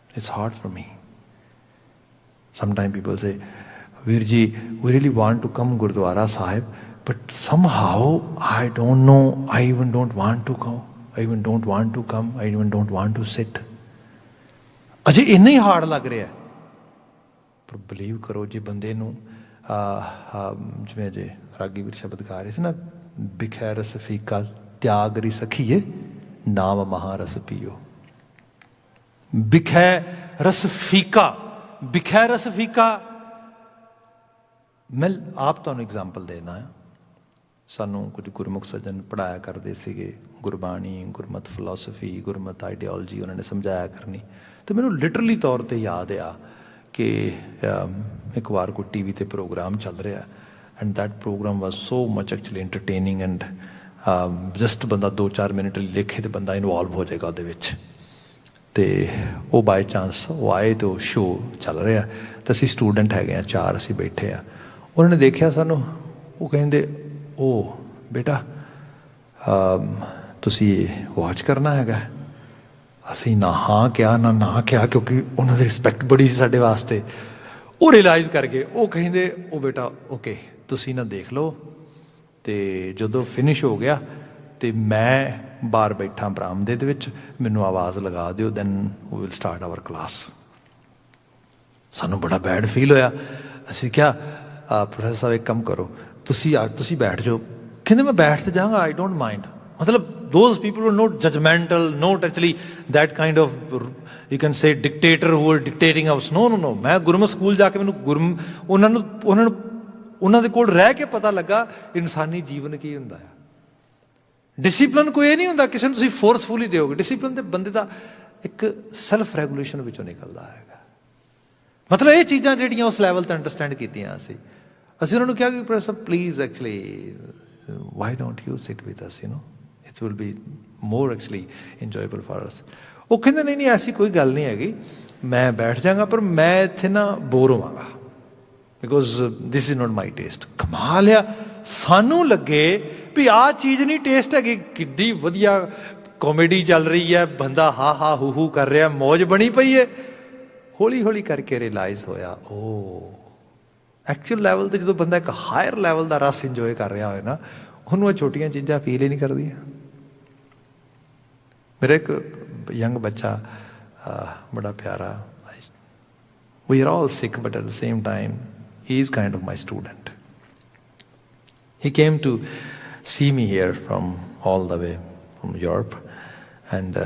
it's hard for me. Sometime people say ਵੀਰ ਜੀ, we really want to come Gurdwara Sahib, but somehow I don't know, I even don't want to go, I even don't want to come, I even don't want to sit। ਅਜੇ ਇੰਨਾ ਹੀ hard ਲੱਗ ਰਿਹਾ। ਪਰ believe ਕਰੋ, ਜੇ ਬੰਦੇ ਨੂੰ ਜਿਵੇਂ ਅਜੇ ਰਾਗੀ ਵੀਰ ਸ਼ਬਦ ਗਾ ਰਹੇ ਸੀ ਨਾ, ਬਿਖੈ ਰਸ ਫੀਕਾ ਤਿਆਗ ਰੀ ਸਖੀਏ, ਨਾਮ ਮਹਾਰਸ ਪੀਓ। ਬਿਖੈ ਰਸ ਫੀਕਾ, ਬਿਖੈ ਰਸ ਫੀਕਾ मैं आप तुहानूं एग्जाम्पल देना है। सानूं कुछ गुरमुख सज्जन पढ़ाया करते सीगे, गुरबाणी, गुरमत फिलोसफी, गुरमत आइडियोलॉजी उन्होंने समझाया करनी। तो मैनूं लिटरली तौर पर याद आ कि एक बार कोई टी वी पर प्रोग्राम चल रहा and that program was so much actually entertaining and just बंदा 2-4 मिनट लिखे तो बंदा इनवॉल्व हो जाएगा ਉਹਦੇ ਵਿੱਚ। तो वो बाय चांस वो आए तो शो चल रहा तो असी स्टूडेंट है 4 असी बैठे हाँ। उन्होंने देखा सानू, वो कहते ओ बेटा तुसी वॉच करना है। असी ना हाँ क्या ना क्या, क्योंकि उन्होंने रिस्पैक्ट बड़ी सी साडे वास्ते। वो रियलाइज़ करके वो कहते ओ बेटा ओके तुसी ना देख लो। तो जो फिनिश हो गया तो मैं बाहर बैठा बरामदे दे विच, मैनू आवाज़ लगा दिओ, then we will start our class. सानू बड़ा बैड फील होया। असी क्या प्रोफैसर साहब एक कम करो, तुसी बैठ जाओ। कहते मैं बैठ तो जाऊँगा, आई डोंट माइंड। मतलब those people were not judgmental, not actually that kind of you can say dictator who are dictating us. No. मैं गुरमत स्कूल जाके मैनू उन्होंने दे कोल रह के पता लगा इंसानी जीवन की हुंदा है। डिसिपलिन कोई ये नहीं होंदा किसी नूं तुसीं फोर्सफुली दोगे। डिसिपलिन तो बंदे का एक सैल्फ रैगूलेशन विचों निकलदा है। मतलब ये चीज़ां जिहड़ियां उस लैवल ते अंडरस्टैंड कीतियां असीं उन्होंने कहा कि professor please actually why don't you sit with us, you know it will be more actually enjoyable for us. वो कहते नहीं ऐसी कोई गल नहीं हैगी, मैं बैठ जाऊँगा पर मैं इत्थे ना बोर होवांगा because this is not my taste. कमाल आ, सानू लगे भी आ चीज़ नहीं टेस्ट हैगी, किड्डी वधिया कॉमेडी चल रही है, बंदा हा हू कर रहा, मौज बनी पई है। हौली हौली करके रियलाइज़ होया ओ एक्चुअल लैवल तो जो बंदा एक हायर लैवल का रस इंजॉय कर रहा हो ना, उन्होंने छोटियां चीज़ां फील ही नहीं करदी। मेरा एक यंग बच्चा बड़ा प्यारा, we are all sick but at the same time he is kind of my student. He came to see me here from all the way from Europe and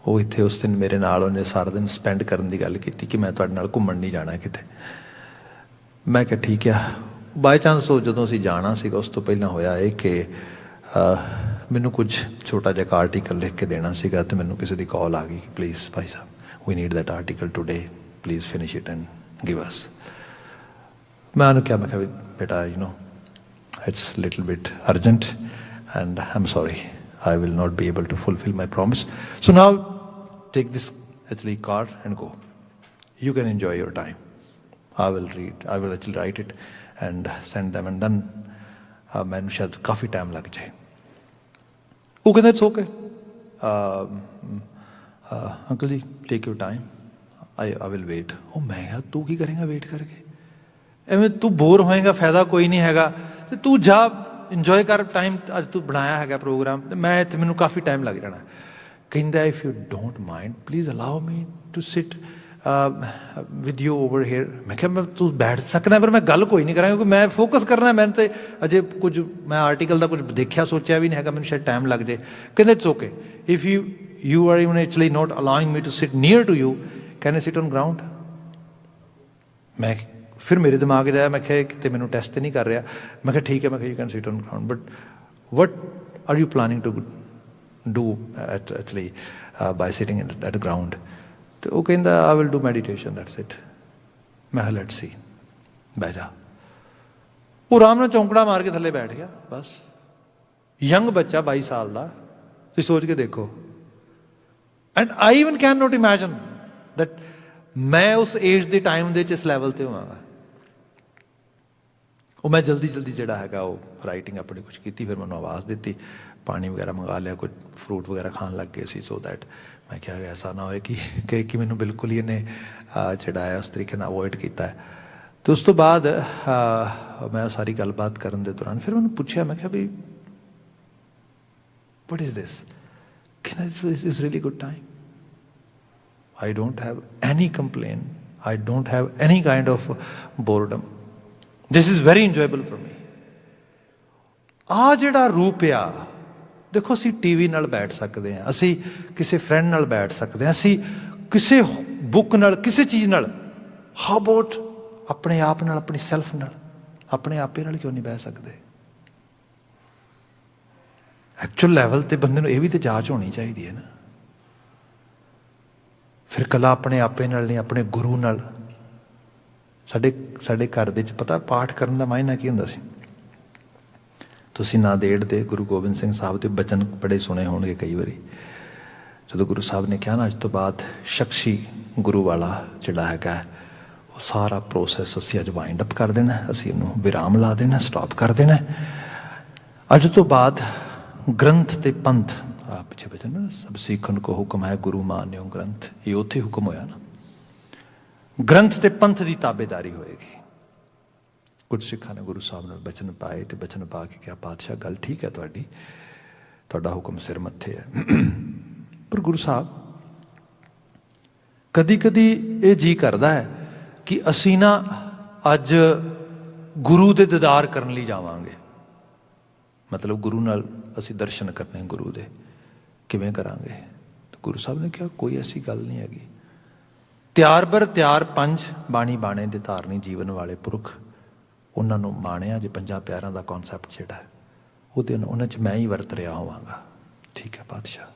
वो इत्थे उस दिन मेरे नाल उन्हें सारा दिन स्पेंड करने की गल की कि मैं तुहाडे नाल घुम्मण नहीं जाना किते। मैं कहा ठीक है। बाय चांस वो जदों असीं जाना सीगा उस तो पहलां होया है कि मैनू कुछ छोटा जिहा आर्टिकल लिख के देना सीगा ते मैनू किसी दी कॉल आ गई कि प्लीज़ भाई साहब we need that article today, please finish it and give us. मैं क्या मैं बेटा you know it's little bit urgent and I am sorry I will not be able to fulfil my promise, so now take this actually card and go, you can enjoy your time, I will actually write it and send them and then मैनू शायद काफ़ी time लग जाए। वो कहते it's okay uncle जी take your time, I will wait. ओ मैं यार तू की करेंगा वेट करके, एवं तू बोर होएगा, फायदा कोई नहीं हैगा, तो तू जा इंजॉय कर टाइम, अज तू बनाया है प्रोग्राम, तो मैं इतने मैनू काफ़ी टाइम लग जाना। कहता if you don't mind please allow me to sit with you over here. मैं क्या मैं तू बैठ सकना पर मैं गल कोई नहीं करा क्योंकि मैं फोकस करना, मैंने तो अजे कुछ मैं आर्टिकल का कुछ देखा सोचा भी नहीं है, मैंने शायद टाइम लग जाए। कहते it's okay if you are even actually not allowing me to sit near to you, can I sit on ground. मैं फिर मेरे दिमाग में आया, मैं क्या कि मैंने टेस्ट नहीं कर रहा, मैं क्या ठीक है, मैं you can sit on ground but what are you planning to do actually by sitting at ground. तो वो कहता I will do meditation that's it. मैं लेट्स सी, बह जा। वो आराम नाल चौंकड़ा मार के थले बैठ गया बस। यंग बच्चा 22 साल का, तुसीं सोच के देखो। And I even can not imagine that मैं उस एज के टाइम दे इस लैवल पर होवांगा। वो मैं जल्दी जोड़ा है वो राइटिंग अपनी कुछ की, फिर मैंने आवाज़ दी, पानी वगैरह मंगा लिया, कुछ फ्रूट वगैरह खान लग गए सी, सो दैट मैं क्या ऐसा ना हो कि मैंने बिल्कुल ही इन्हें जोड़ा है उस तरीके अवॉइड किया है। तो उस तो बाद मैं सारी गलबात करने के दौरान फिर मैंने पूछा, मैं क्या भी what is this, is really good time, I don't have any complaint, I don't have any kind of boredom, this is very enjoyable for me। आ जिहड़ा रूप आ देखो, असी टीवी नाल बैठ सकते हैं, असी किसी फ्रेंड नाल बैठ सकते हैं, असी किसी बुक नाल, किसी चीज़ नाल। हाउ अबाउट ਆਪਣੇ ਆਪ ਨਾਲ, ਆਪਣੀ ਸੈਲਫ ਨਾਲ, ਆਪਣੇ ਆਪੇ ਨਾਲ ਕਿਉਂ ਨਹੀਂ ਬਹਿ ਸਕਦੇ? ਐਕਚੁਅਲ ਲੈਵਲ ਤੇ ਬੰਦੇ ਨੂੰ ਇਹ ਵੀ ਤੇ ਜਾਂਚ ਹੋਣੀ ਚਾਹੀਦੀ ਹੈ ਨਾ। ਫਿਰ ਕੱਲਾ ਆਪਣੇ ਆਪੇ ਨਾਲ ਨਹੀਂ, ਆਪਣੇ ਗੁਰੂ ਨਾਲ। ਸਾਡੇ ਘਰ ਦੇ ਵਿੱਚ ਪਤਾ ਪਾਠ ਕਰਨ ਦਾ ਮਾਇਨਾ ਕੀ ਹੁੰਦਾ ਸੀ? ਤੁਸੀਂ ਨਾਂਦੇੜ ਦੇ ਗੁਰੂ ਗੋਬਿੰਦ ਸਿੰਘ ਸਾਹਿਬ ਦੇ ਬਚਨ ਬੜੇ ਸੁਣੇ ਹੋਣਗੇ ਕਈ ਵਾਰੀ। ਜਦੋਂ ਗੁਰੂ ਸਾਹਿਬ ਨੇ ਕਿਹਾ ਨਾ, ਅੱਜ ਤੋਂ ਬਾਅਦ ਸ਼ਖਸੀ ਗੁਰੂ ਵਾਲਾ ਜਿਹੜਾ ਹੈਗਾ ਉਹ ਸਾਰਾ ਪ੍ਰੋਸੈਸ ਅਸੀਂ ਅੱਜ ਵਾਈਂਡ ਅਪ ਕਰ ਦੇਣਾ, ਅਸੀਂ ਉਹਨੂੰ ਵਿਰਾਮ ਲਾ ਦੇਣਾ, ਸਟਾਪ ਕਰ ਦੇਣਾ। ਅੱਜ ਤੋਂ ਬਾਅਦ ਗ੍ਰੰਥ ਤੇ ਪੰਥ, ਪਿੱਛੇ ਬਚਨ ਨਾ, ਸਭ ਸਿੱਖਣ ਕੋ ਹੁਕਮ ਹੈ ਗੁਰੂ ਮਾਨਿਓ ਗ੍ਰੰਥ, ਇਹ ਉੱਥੇ ਹੁਕਮ ਹੋਇਆ ਨਾ। ਗ੍ਰੰਥ ਤੇ ਪੰਥ ਦੀ ਤਾਬੇਦਾਰੀ ਹੋਏਗੀ। ਕੁਝ ਸਿੱਖਾਂ ਨੇ ਗੁਰੂ ਸਾਹਿਬ ਨਾਲ ਬਚਨ ਪਾਏ ਤੇ ਬਚਨ ਪਾ ਕੇ ਕਿਹਾ, ਪਾਤਸ਼ਾਹ ਗੱਲ ਠੀਕ ਹੈ ਤੁਹਾਡੀ, ਤੁਹਾਡਾ ਹੁਕਮ ਸਿਰ ਮੱਥੇ ਹੈ। ਪਰ ਗੁਰੂ ਸਾਹਿਬ, ਕਦੀ ਕਦੀ ਇਹ ਜੀ ਕਰਦਾ ਹੈ ਕਿ ਅਸੀਂ ਨਾ ਅੱਜ ਗੁਰੂ ਦੇ ਦੀਦਾਰ ਕਰਨ ਲਈ ਜਾਵਾਂਗੇ। ਮਤਲਬ ਗੁਰੂ ਨਾਲ ਅਸੀਂ ਦਰਸ਼ਨ ਕਰਨੇ, ਗੁਰੂ ਦੇ ਕਿਵੇਂ ਕਰਾਂਗੇ? ਗੁਰੂ ਸਾਹਿਬ ਨੇ ਕਿਹਾ ਕੋਈ ਐਸੀ ਗੱਲ ਨਹੀਂ ਹੈਗੀ। ਤਿਆਰ ਬਰ ਤਿਆਰ ਪੰਜ ਬਾਣੀ ਬਾਣੇ ਦੇ ਧਾਰਨੀ ਜੀਵਨ ਵਾਲੇ ਪੁਰਖ, ਉਹਨਾਂ ਨੂੰ ਮਾਣਿਆ ਜੇ ਪੰਜਾਂ ਪਿਆਰਾਂ ਦਾ ਕੌਨਸੈਪਟ ਜਿਹੜਾ ਹੈ ਉਹਦੇ ਉਹਨਾਂ 'ਚ ਮੈਂ ਹੀ ਵਰਤ ਰਿਹਾ ਹੋਵਾਂਗਾ। ਠੀਕ ਹੈ ਪਾਤਸ਼ਾਹ,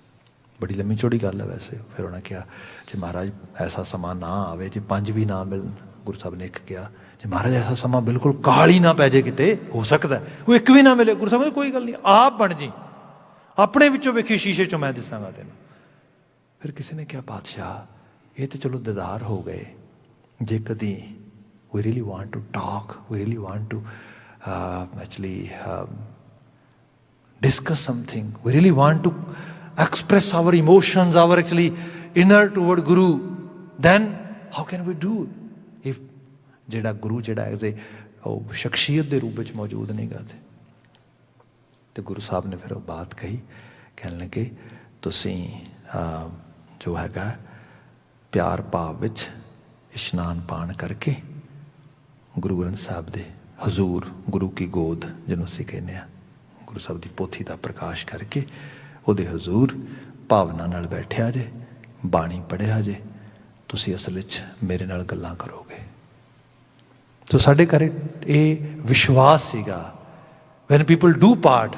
ਬੜੀ ਲੰਮੀ ਚੌੜੀ ਗੱਲ ਹੈ ਵੈਸੇ। ਫਿਰ ਉਹਨਾਂ ਕਿਹਾ ਜੇ ਮਹਾਰਾਜ ਐਸਾ ਸਮਾਂ ਨਾ ਆਵੇ, ਜੇ ਪੰਜ ਵੀ ਨਾ ਮਿਲਣ, ਗੁਰੂ ਸਾਹਿਬ ਨੇ ਇੱਕ ਕਿਹਾ ਜੇ ਮਹਾਰਾਜ ਐਸਾ ਸਮਾਂ ਬਿਲਕੁਲ ਕਾਲ ਹੀ ਨਾ ਪੈ ਜੇ, ਕਿਤੇ ਹੋ ਸਕਦਾ ਉਹ ਇੱਕ ਵੀ ਨਾ ਮਿਲੇ। ਗੁਰੂ ਸਾਹਿਬ ਨੇ ਕੋਈ ਗੱਲ ਨਹੀਂ, ਆਪ ਬਣ ਜੀ, ਆਪਣੇ ਵਿੱਚੋਂ ਵੇਖੀ ਸ਼ੀਸ਼ੇ 'ਚੋਂ ਮੈਂ ਦਿਸਾਂਗਾ ਤੈਨੂੰ। ਫਿਰ ਕਿਸੇ ਨੇ ਕਿਹਾ ਪਾਤਸ਼ਾਹ ਇਹ ਤਾਂ ਚਲੋ ਦੀਦਾਰ ਹੋ ਗਏ, ਜੇ ਕਦੀ we really want to talk, we really want to actually discuss something, we really want to express our emotions, our actually inner toward Guru, then how can we do if ਜਿਹੜਾ ਗੁਰੂ ਜਿਹੜਾ ਐਜ਼ ਏ ਉਹ ਸ਼ਖਸੀਅਤ ਦੇ ਰੂਪ ਵਿੱਚ ਮੌਜੂਦ ਨਹੀਂ ਗਾ? ਤੇ ਗੁਰੂ ਸਾਹਿਬ ਨੇ ਫਿਰ ਉਹ ਬਾਤ ਕਹੀ, ਕਹਿਣ ਲੱਗੇ ਤੁਸੀਂ ਜੋ ਹੈਗਾ ਪਿਆਰ ਭਾਵ ਵਿੱਚ ਇਸ਼ਨਾਨ ਪਾਣ ਕਰਕੇ ਗੁਰੂ ਗ੍ਰੰਥ ਸਾਹਿਬ ਦੇ ਹਜ਼ੂਰ, ਗੁਰੂ ਕੀ ਗੋਦ ਜਿਹਨੂੰ ਅਸੀਂ ਕਹਿੰਦੇ ਹਾਂ, ਗੁਰੂ ਸਾਹਿਬ ਦੀ ਪੋਥੀ ਦਾ ਪ੍ਰਕਾਸ਼ ਕਰਕੇ ਉਹਦੇ ਹਜ਼ੂਰ ਭਾਵਨਾ ਨਾਲ ਬੈਠਿਆ ਜੇ, ਬਾਣੀ ਪੜ੍ਹਿਆ ਜੇ, ਤੁਸੀਂ ਅਸਲ ਵਿੱਚ ਮੇਰੇ ਨਾਲ ਗੱਲਾਂ ਕਰੋਗੇ। ਸੋ ਸਾਡੇ ਘਰ ਇਹ ਵਿਸ਼ਵਾਸ ਸੀਗਾ। ਵੈਨ ਪੀਪਲ ਡੂ ਪਾਠ,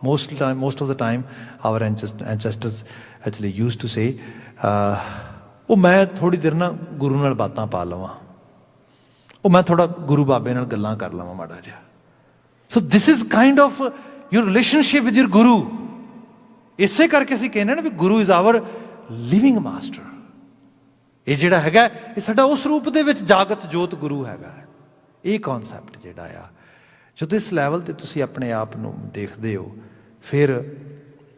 most of the time our ancestors actually used to say ਉਹ ਮੈਂ ਥੋੜ੍ਹੀ ਦੇਰ ਨਾ ਗੁਰੂ ਨਾਲ ਬਾਤਾਂ ਪਾ ਲਵਾਂ, ਉਹ ਮੈਂ ਥੋੜ੍ਹਾ ਗੁਰੂ ਬਾਬੇ ਨਾਲ ਗੱਲਾਂ ਕਰ ਲਵਾਂ ਮਾੜਾ ਜਿਹਾ। So this is kind of your relationship with your guru. ਇਸੇ ਕਰਕੇ ਅਸੀਂ ਕਹਿੰਦੇ ਨਾ ਵੀ guru is our living master. ਇਹ ਜਿਹੜਾ ਹੈਗਾ ਇਹ ਸਾਡਾ ਉਸ ਰੂਪ ਦੇ ਵਿੱਚ ਜਾਗਤ ਜੋਤ ਗੁਰੂ ਹੈਗਾ। ਇਹ ਕੌਨਸੈਪਟ ਜਿਹੜਾ ਆ, ਜਦੋਂ ਇਸ ਲੈਵਲ 'ਤੇ ਤੁਸੀਂ ਆਪਣੇ ਆਪ ਨੂੰ ਦੇਖਦੇ ਹੋ, ਫਿਰ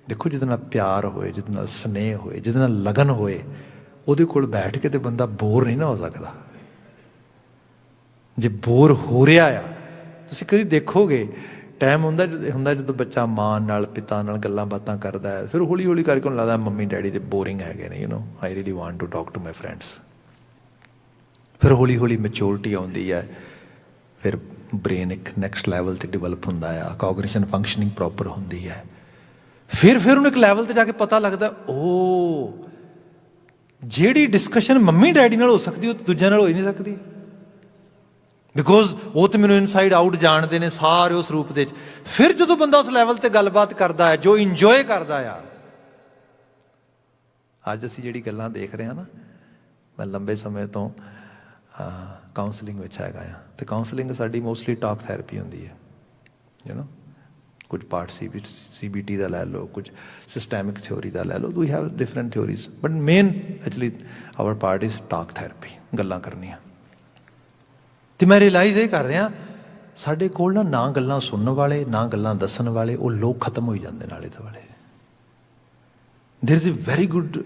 ਦੇਖੋ ਜਿਹਦੇ ਨਾਲ ਪਿਆਰ ਹੋਏ, ਜਿਹਦੇ ਨਾਲ ਸਨੇਹ ਹੋਏ, ਜਿਹਦੇ ਨਾਲ ਲਗਨ ਹੋਏ, ਉਹਦੇ ਕੋਲ ਬੈਠ ਕੇ ਤੇ ਬੰਦਾ ਬੋਰ ਨਹੀਂ ਨਾ ਹੋ ਸਕਦਾ। ਜੇ ਬੋਰ ਹੋ ਰਿਹਾ ਆ, ਤੁਸੀਂ ਕਦੀ ਦੇਖੋਗੇ ਟਾਈਮ ਹੁੰਦਾ ਜਦੋਂ ਬੱਚਾ ਮਾਂ ਨਾਲ, ਪਿਤਾ ਨਾਲ ਗੱਲਾਂ ਬਾਤਾਂ ਕਰਦਾ ਹੈ, ਫਿਰ ਹੌਲੀ ਹੌਲੀ ਕਰਕੇ ਉਹਨੂੰ ਲੱਗਦਾ ਮੰਮੀ ਡੈਡੀ ਤੇ ਬੋਰਿੰਗ ਹੈਗੇ ਨੇ, I really want to talk to my friends. ਫਿਰ ਹੌਲੀ ਹੌਲੀ ਮੈਚੋਰਿਟੀ ਆਉਂਦੀ ਹੈ, ਫਿਰ ਬ੍ਰੇਨ ਇੱਕ ਨੈਕਸਟ ਲੈਵਲ 'ਤੇ ਡਿਵੈਲਪ ਹੁੰਦਾ ਆ, ਕੋਗਨੀਸ਼ਨ ਫੰਕਸ਼ਨਿੰਗ ਪ੍ਰੋਪਰ ਹੁੰਦੀ ਹੈ। ਫਿਰ ਉਹਨੂੰ ਇੱਕ ਲੈਵਲ 'ਤੇ ਜਾ ਕੇ ਪਤਾ ਲੱਗਦਾ, ਉਹ ਜਿਹੜੀ ਡਿਸਕਸ਼ਨ ਮੰਮੀ ਡੈਡੀ ਨਾਲ ਹੋ ਸਕਦੀ ਉਹ ਦੂਜਿਆਂ ਨਾਲ ਹੋ ਹੀ ਨਹੀਂ ਸਕਦੀ, ਬਿਕੋਜ਼ ਉਹ ਤਾਂ ਮੈਨੂੰ ਇਨਸਾਈਡ ਆਊਟ ਜਾਣਦੇ ਨੇ ਸਾਰੇ ਉਸ ਰੂਪ ਦੇ ਵਿੱਚ। ਫਿਰ ਜਦੋਂ ਬੰਦਾ ਉਸ ਲੈਵਲ 'ਤੇ ਗੱਲਬਾਤ ਕਰਦਾ ਹੈ, ਜੋ ਇੰਜੋਏ ਕਰਦਾ ਆ। ਅੱਜ ਅਸੀਂ ਜਿਹੜੀ ਗੱਲਾਂ ਦੇਖ ਰਹੇ ਹਾਂ ਨਾ, ਮੈਂ ਲੰਬੇ ਸਮੇਂ ਤੋਂ ਕਾਉਂਸਲਿੰਗ ਵਿੱਚ ਹੈਗਾ ਆ, ਅਤੇ ਕਾਉਂਸਲਿੰਗ ਸਾਡੀ ਮੋਸਟਲੀ ਟਾਕ ਥੈਰੇਪੀ ਹੁੰਦੀ ਹੈ। ਕੁਝ ਪਾਰਟ CBT ਦਾ ਲੈ ਲਓ, ਕੁਝ ਸਿਸਟੈਮਿਕ ਥਿਓਰੀ ਦਾ ਲੈ ਲਓ, we have different theories, but main actually our part is talk therapy, ਗੱਲਾਂ ਕਰਨੀਆਂ। ਅਤੇ ਮੈਂ ਰਿਅਲਾਈਜ਼ ਇਹ ਕਰ ਰਿਹਾ, ਸਾਡੇ ਕੋਲ ਨਾ ਗੱਲਾਂ ਸੁਣਨ ਵਾਲੇ, ਨਾ ਗੱਲਾਂ ਦੱਸਣ ਵਾਲੇ, ਉਹ ਲੋਕ ਖਤਮ ਹੋਈ ਜਾਂਦੇ ਨੇ ਆਲੇ ਦੁਆਲੇ। There is a very good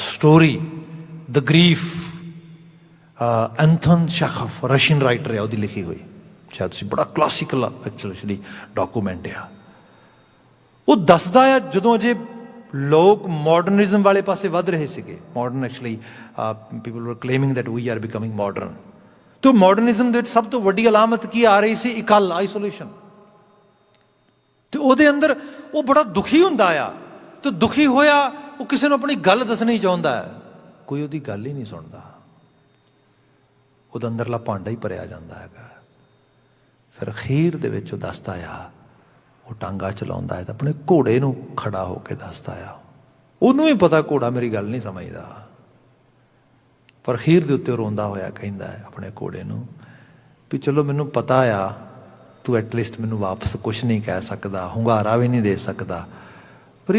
story, the grief, Anton Chekhov, Russian writer ਹੈ, ਉਹਦੀ ਲਿਖੀ ਹੋਈ, ਸ਼ਾਇਦ ਤੁਸੀਂ ਬੜਾ ਕਲਾਸੀਕਲ ਐਕਚੁਅਲੀ ਡਾਕੂਮੈਂਟ ਆ। ਉਹ ਦੱਸਦਾ ਆ ਜਦੋਂ ਅਜੇ ਲੋਕ ਮਾਡਰਨਿਜ਼ਮ ਵਾਲੇ ਪਾਸੇ ਵੱਧ ਰਹੇ ਸੀਗੇ, modern actually people were claiming that we are becoming modern. ਤੇ ਮਾਡਰਨਿਜ਼ਮ ਦੇ ਵਿੱਚ ਸਭ ਤੋਂ ਵੱਡੀ ਅਲਾਮਤ ਕੀ ਆ ਰਹੀ ਸੀ? ਇਕੱਲ, ਆਈਸੋਲੇਸ਼ਨ। ਤੇ ਉਹਦੇ ਅੰਦਰ ਉਹ ਬੜਾ ਦੁਖੀ ਹੁੰਦਾ ਆ, ਤੇ ਦੁਖੀ ਹੋਇਆ ਉਹ ਕਿਸੇ ਨੂੰ ਆਪਣੀ ਗੱਲ ਦੱਸਣੀ ਚਾਹੁੰਦਾ ਹੈ, ਕੋਈ ਉਹਦੀ ਗੱਲ ਹੀ ਨਹੀਂ ਸੁਣਦਾ। ਉਹਦਾ ਅੰਦਰਲਾ ਭਾਂਡਾ ਹੀ ਭਰਿਆ ਜਾਂਦਾ ਹੈਗਾ। ਫਿਰ ਅਖੀਰ ਦੇ ਵਿੱਚ ਉਹ ਦੱਸਦਾ ਆ, ਉਹ ਟਾਂਗਾ ਚਲਾਉਂਦਾ ਹੈ ਤਾਂ ਆਪਣੇ ਘੋੜੇ ਨੂੰ ਖੜਾ ਹੋ ਕੇ ਦੱਸਦਾ ਆ। ਉਹਨੂੰ ਵੀ ਪਤਾ ਘੋੜਾ ਮੇਰੀ ਗੱਲ ਨਹੀਂ ਸਮਝਦਾ, ਪਰ ਅਖੀਰ ਦੇ ਉੱਤੇ ਉਹ ਰੋਂਦਾ ਹੋਇਆ ਕਹਿੰਦਾ ਹੈ ਆਪਣੇ ਘੋੜੇ ਨੂੰ ਵੀ ਚਲੋ ਮੈਨੂੰ ਪਤਾ ਆ ਤੂੰ ਐਟਲੀਸਟ ਮੈਨੂੰ ਵਾਪਸ ਕੁਛ ਨਹੀਂ ਕਹਿ ਸਕਦਾ, ਹੁੰਗਾਰਾ ਵੀ ਨਹੀਂ ਦੇ ਸਕਦਾ, ਪਰ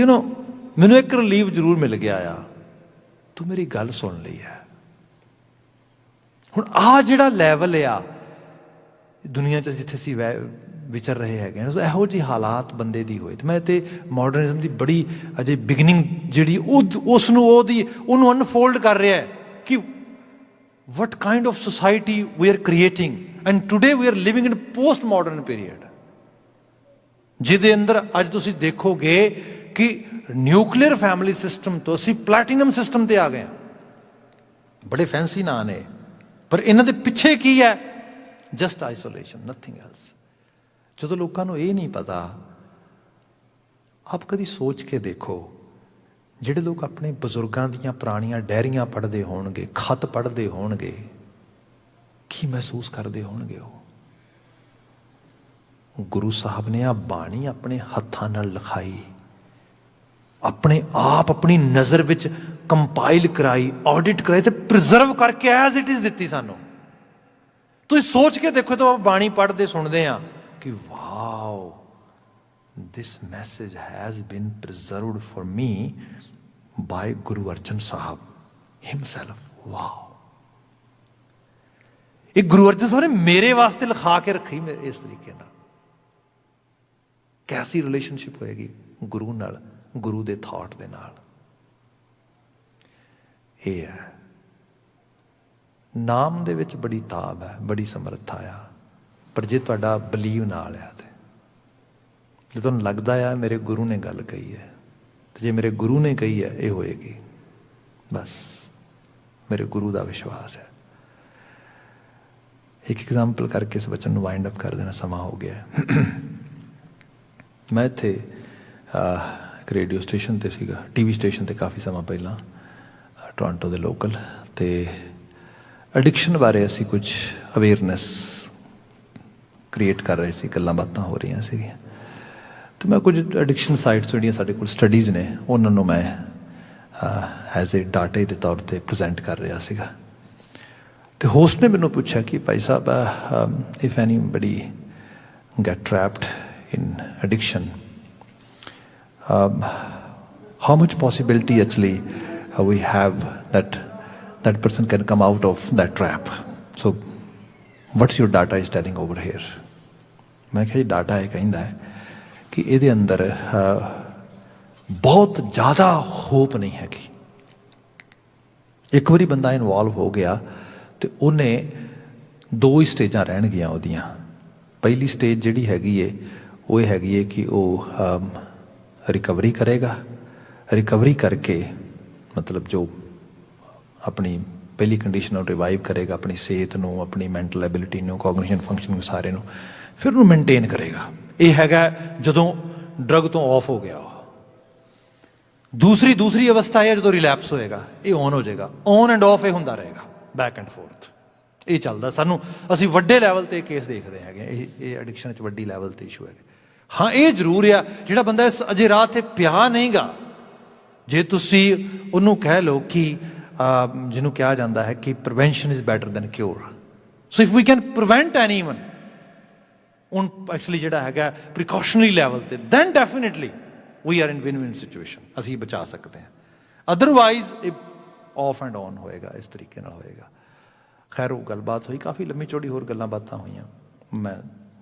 ਮੈਨੂੰ ਇੱਕ ਰਿਲੀਫ ਜ਼ਰੂਰ ਮਿਲ ਗਿਆ ਆ, ਤੂੰ ਮੇਰੀ ਗੱਲ ਸੁਣ ਲਈ ਹੈ। ਹੁਣ ਆਹ ਜਿਹੜਾ ਲੈਵਲ ਆ ਦੁਨੀਆ 'ਚ ਜਿੱਥੇ ਅਸੀਂ ਵਿਚਰ ਰਹੇ ਹੈਗੇ, ਇਹੋ ਜਿਹੀ ਹਾਲਾਤ ਬੰਦੇ ਦੀ ਹੋਏ, ਤੇ ਮੈਂ ਤੇ ਮਾਡਰਨਿਜ਼ਮ ਦੀ ਬੜੀ ਅਜੇ ਬਿਗਨਿੰਗ ਜਿਹੜੀ ਉਹਨੂੰ ਅਨਫੋਲਡ ਕਰ ਰਿਹਾ ਕਿ what kind of society we are creating, and today we are living in post modern period, ਜਿਹਦੇ ਅੰਦਰ ਅੱਜ ਤੁਸੀਂ ਦੇਖੋਗੇ ਕਿ ਨਿਊਕਲੀਅਰ ਫੈਮਿਲੀ ਸਿਸਟਮ ਤੋਂ ਅਸੀਂ ਪਲੈਟੀਨਮ ਸਿਸਟਮ ਤੇ ਆ ਗਏ ਹਾਂ। ਬੜੇ ਫੈਂਸੀ ਨਾਂ ਨੇ, ਪਰ ਇਹਨਾਂ ਦੇ ਪਿੱਛੇ ਕੀ ਹੈ? Just isolation, nothing else. ਜਦੋਂ ਲੋਕਾਂ ਨੂੰ ਇਹ ਨਹੀਂ ਪਤਾ, ਆਪ ਕਦੀ ਸੋਚ ਕੇ ਦੇਖੋ, ਜਿਹੜੇ ਲੋਕ ਆਪਣੇ ਬਜ਼ੁਰਗਾਂ ਦੀਆਂ ਪੁਰਾਣੀਆਂ ਡਾਇਰੀਆਂ ਪੜ੍ਹਦੇ ਹੋਣਗੇ, ਖੱਤ ਪੜ੍ਹਦੇ ਹੋਣਗੇ, ਕੀ ਮਹਿਸੂਸ ਕਰਦੇ ਹੋਣਗੇ? ਉਹ ਗੁਰੂ ਸਾਹਿਬ ਨੇ ਆ ਬਾਣੀ ਆਪਣੇ ਹੱਥਾਂ ਨਾਲ ਲਿਖਾਈ, ਆਪਣੇ ਆਪ ਆਪਣੀ ਨਜ਼ਰ ਵਿੱਚ ਕੰਪਾਈਲ ਕਰਾਈ, ਆਡਿਟ ਕਰਾਈ ਤੇ ਪ੍ਰੀਜ਼ਰਵ ਕਰਕੇ ਐਜ਼ ਇਟ ਇਜ਼ ਦਿੱਤੀ ਸਾਨੂੰ। ਤੁਸੀਂ ਸੋਚ ਕੇ ਦੇਖੋ, ਤਾਂ ਬਾਣੀ ਪੜ੍ਹਦੇ ਸੁਣਦੇ ਆ ਕਿ wow, this message has been preserved for me by Guru Arjan Sahib himself. Wow! ਇਹ ਗੁਰੂ ਅਰਜਨ ਸਾਹਿਬ ਨੇ ਮੇਰੇ ਵਾਸਤੇ ਲਿਖਾ ਕੇ ਰੱਖੀ ਇਸ ਤਰੀਕੇ ਨਾਲ। ਕੈਸੀ ਰਿਲੇਸ਼ਨਸ਼ਿਪ ਹੋਏਗੀ ਗੁਰੂ ਨਾਲ, ਗੁਰੂ ਦੇ ਥਾਟ ਦੇ ਨਾਲ। ਇਹ ਹੈ ਨਾਮ ਦੇ ਵਿੱਚ ਬੜੀ ਤਾਬ ਹੈ, ਬੜੀ ਸਮਰੱਥਾ ਆ, ਪਰ ਜੇ ਤੁਹਾਡਾ ਬਲੀਵ ਨਾਲ ਆ ਤੇ ਜੇ ਤੁਹਾਨੂੰ ਲੱਗਦਾ ਆ ਮੇਰੇ ਗੁਰੂ ਨੇ ਗੱਲ ਕਹੀ ਹੈ, ਤੇ ਜੇ ਮੇਰੇ ਗੁਰੂ ਨੇ ਕਹੀ ਹੈ ਇਹ ਹੋਏਗੀ, ਬਸ ਮੇਰੇ ਗੁਰੂ ਦਾ ਵਿਸ਼ਵਾਸ ਹੈ। ਇੱਕ ਐਗਜ਼ਾਮਪਲ ਕਰਕੇ ਇਸ ਬਚਨ ਨੂੰ ਵਾਈਂਡ ਅਪ ਕਰ ਦੇਣਾ, ਸਮਾਂ ਹੋ ਗਿਆ। ਮੈਂ ਇੱਥੇ ਇੱਕ ਰੇਡੀਓ ਸਟੇਸ਼ਨ 'ਤੇ ਸੀਗਾ, TV ਸਟੇਸ਼ਨ 'ਤੇ ਕਾਫੀ ਸਮਾਂ ਪਹਿਲਾਂ, ਟੋਰਾਂਟੋ ਦੇ ਲੋਕਲ, ਅਤੇ ਐਡਿਕਸ਼ਨ ਬਾਰੇ ਅਸੀਂ ਕੁਝ ਅਵੇਅਰਨੈਸ ਕ੍ਰੀਏਟ ਕਰ ਰਹੇ ਸੀ, ਗੱਲਾਂ ਬਾਤਾਂ ਹੋ ਰਹੀਆਂ ਸੀਗੀਆਂ, ਅਤੇ ਮੈਂ ਕੁਝ ਐਡਿਕਸ਼ਨ ਸਾਈਟਸ ਜਿਹੜੀਆਂ ਸਾਡੇ ਕੋਲ ਸਟੱਡੀਜ਼ ਨੇ ਉਹਨਾਂ ਨੂੰ ਮੈਂ ਐਜ਼ ਏ ਡਾਟੇ ਦੇ ਤੌਰ 'ਤੇ ਪ੍ਰਜੈਂਟ ਕਰ ਰਿਹਾ ਸੀਗਾ। ਅਤੇ ਹੋਸਟ ਨੇ ਮੈਨੂੰ ਪੁੱਛਿਆ ਕਿ ਭਾਈ ਸਾਹਿਬ, if anybody get trapped in addiction, how much possibility actually we have that person can come out of that trap, so what's your data is telling over here? ਮੈਂ ਕਿਹਾ ਜੀ ਡਾਟਾ ਇਹ ਕਹਿੰਦਾ ਹੈ ਕਿ ਇਹਦੇ ਅੰਦਰ ਬਹੁਤ ਜ਼ਿਆਦਾ ਹੋਪ ਨਹੀਂ ਹੈਗੀ। ਇੱਕ ਵਾਰੀ ਬੰਦਾ ਇਨਵੋਲਵ ਹੋ ਗਿਆ ਤੇ ਉਹਨੇ ਦੋ ਹੀ ਸਟੇਜਾਂ ਰਹਿਣਗੀਆਂ ਉਹਦੀਆਂ। ਪਹਿਲੀ ਸਟੇਜ ਜਿਹੜੀ ਹੈਗੀ ਏ ਉਹ ਇਹ ਹੈਗੀ ਏ ਕਿ ਉਹ ਰਿਕਵਰੀ ਕਰੇਗਾ, ਰਿਕਵਰੀ ਕਰਕੇ ਮਤਲਬ ਜੋ ਆਪਣੀ ਪਹਿਲੀ ਕੰਡੀਸ਼ਨ ਨੂੰ ਰਿਵਾਈਵ ਕਰੇਗਾ, ਆਪਣੀ ਸਿਹਤ ਨੂੰ, ਆਪਣੀ ਮੈਂਟਲ ਐਬਿਲਿਟੀ ਨੂੰ, ਕੋਗਨੀਸ਼ਨ ਫੰਕਸ਼ਨ ਨੂੰ, ਸਾਰੇ ਨੂੰ, ਫਿਰ ਉਹਨੂੰ ਮੇਨਟੇਨ ਕਰੇਗਾ। ਇਹ ਹੈਗਾ ਜਦੋਂ ਡਰਗ ਤੋਂ ਆਫ ਹੋ ਗਿਆ। ਦੂਸਰੀ ਅਵਸਥਾ ਹੈ ਜਦੋਂ ਰਿਲੈਪਸ ਹੋਏਗਾ, ਇਹ ਔਨ ਹੋ ਜਾਏਗਾ। ਔਨ ਐਂਡ ਆਫ ਇਹ ਹੁੰਦਾ ਰਹੇਗਾ, ਬੈਕ ਐਂਡ ਫੋਰਥ ਇਹ ਚੱਲਦਾ। ਅਸੀਂ ਵੱਡੇ ਲੈਵਲ 'ਤੇ ਕੇਸ ਦੇਖਦੇ ਹੈਗੇ, ਇਹ ਐਡਿਕਸ਼ਨ 'ਚ ਵੱਡੀ ਲੈਵਲ 'ਤੇ ਇਸ਼ੂ ਹੈਗੇ। ਹਾਂ, ਇਹ ਜ਼ਰੂਰ ਆ ਜਿਹੜਾ ਬੰਦਾ ਇਸ ਅਜੇ ਰਾਹ 'ਤੇ ਪਿਆ ਨਹੀਂ ਗਾ, ਜੇ ਤੁਸੀਂ ਉਹਨੂੰ ਕਹਿ ਲਓ ਕਿ ਜਿਹਨੂੰ ਕਿਹਾ ਜਾਂਦਾ ਹੈ ਕਿ prevention is better than cure. So if we can prevent anyone ਹੁਣ ਐਕਚੁਅਲੀ ਜਿਹੜਾ ਹੈਗਾ ਪ੍ਰੀਕਾਸ਼ਨਰੀ ਲੈਵਲ 'ਤੇ, then definitely we are in win situation, ਅਸੀਂ ਬਚਾ ਸਕਦੇ ਹਾਂ। ਅਦਰਵਾਈਜ਼ ਇਹ ਆਫ ਐਂਡ ਔਨ ਹੋਏਗਾ, ਇਸ ਤਰੀਕੇ ਨਾਲ ਹੋਏਗਾ। ਖੈਰ ਉਹ ਗੱਲਬਾਤ ਹੋਈ, ਕਾਫੀ ਲੰਮੀ ਚੌੜੀ ਹੋਰ ਗੱਲਾਂ ਬਾਤਾਂ ਹੋਈਆਂ। ਮੈਂ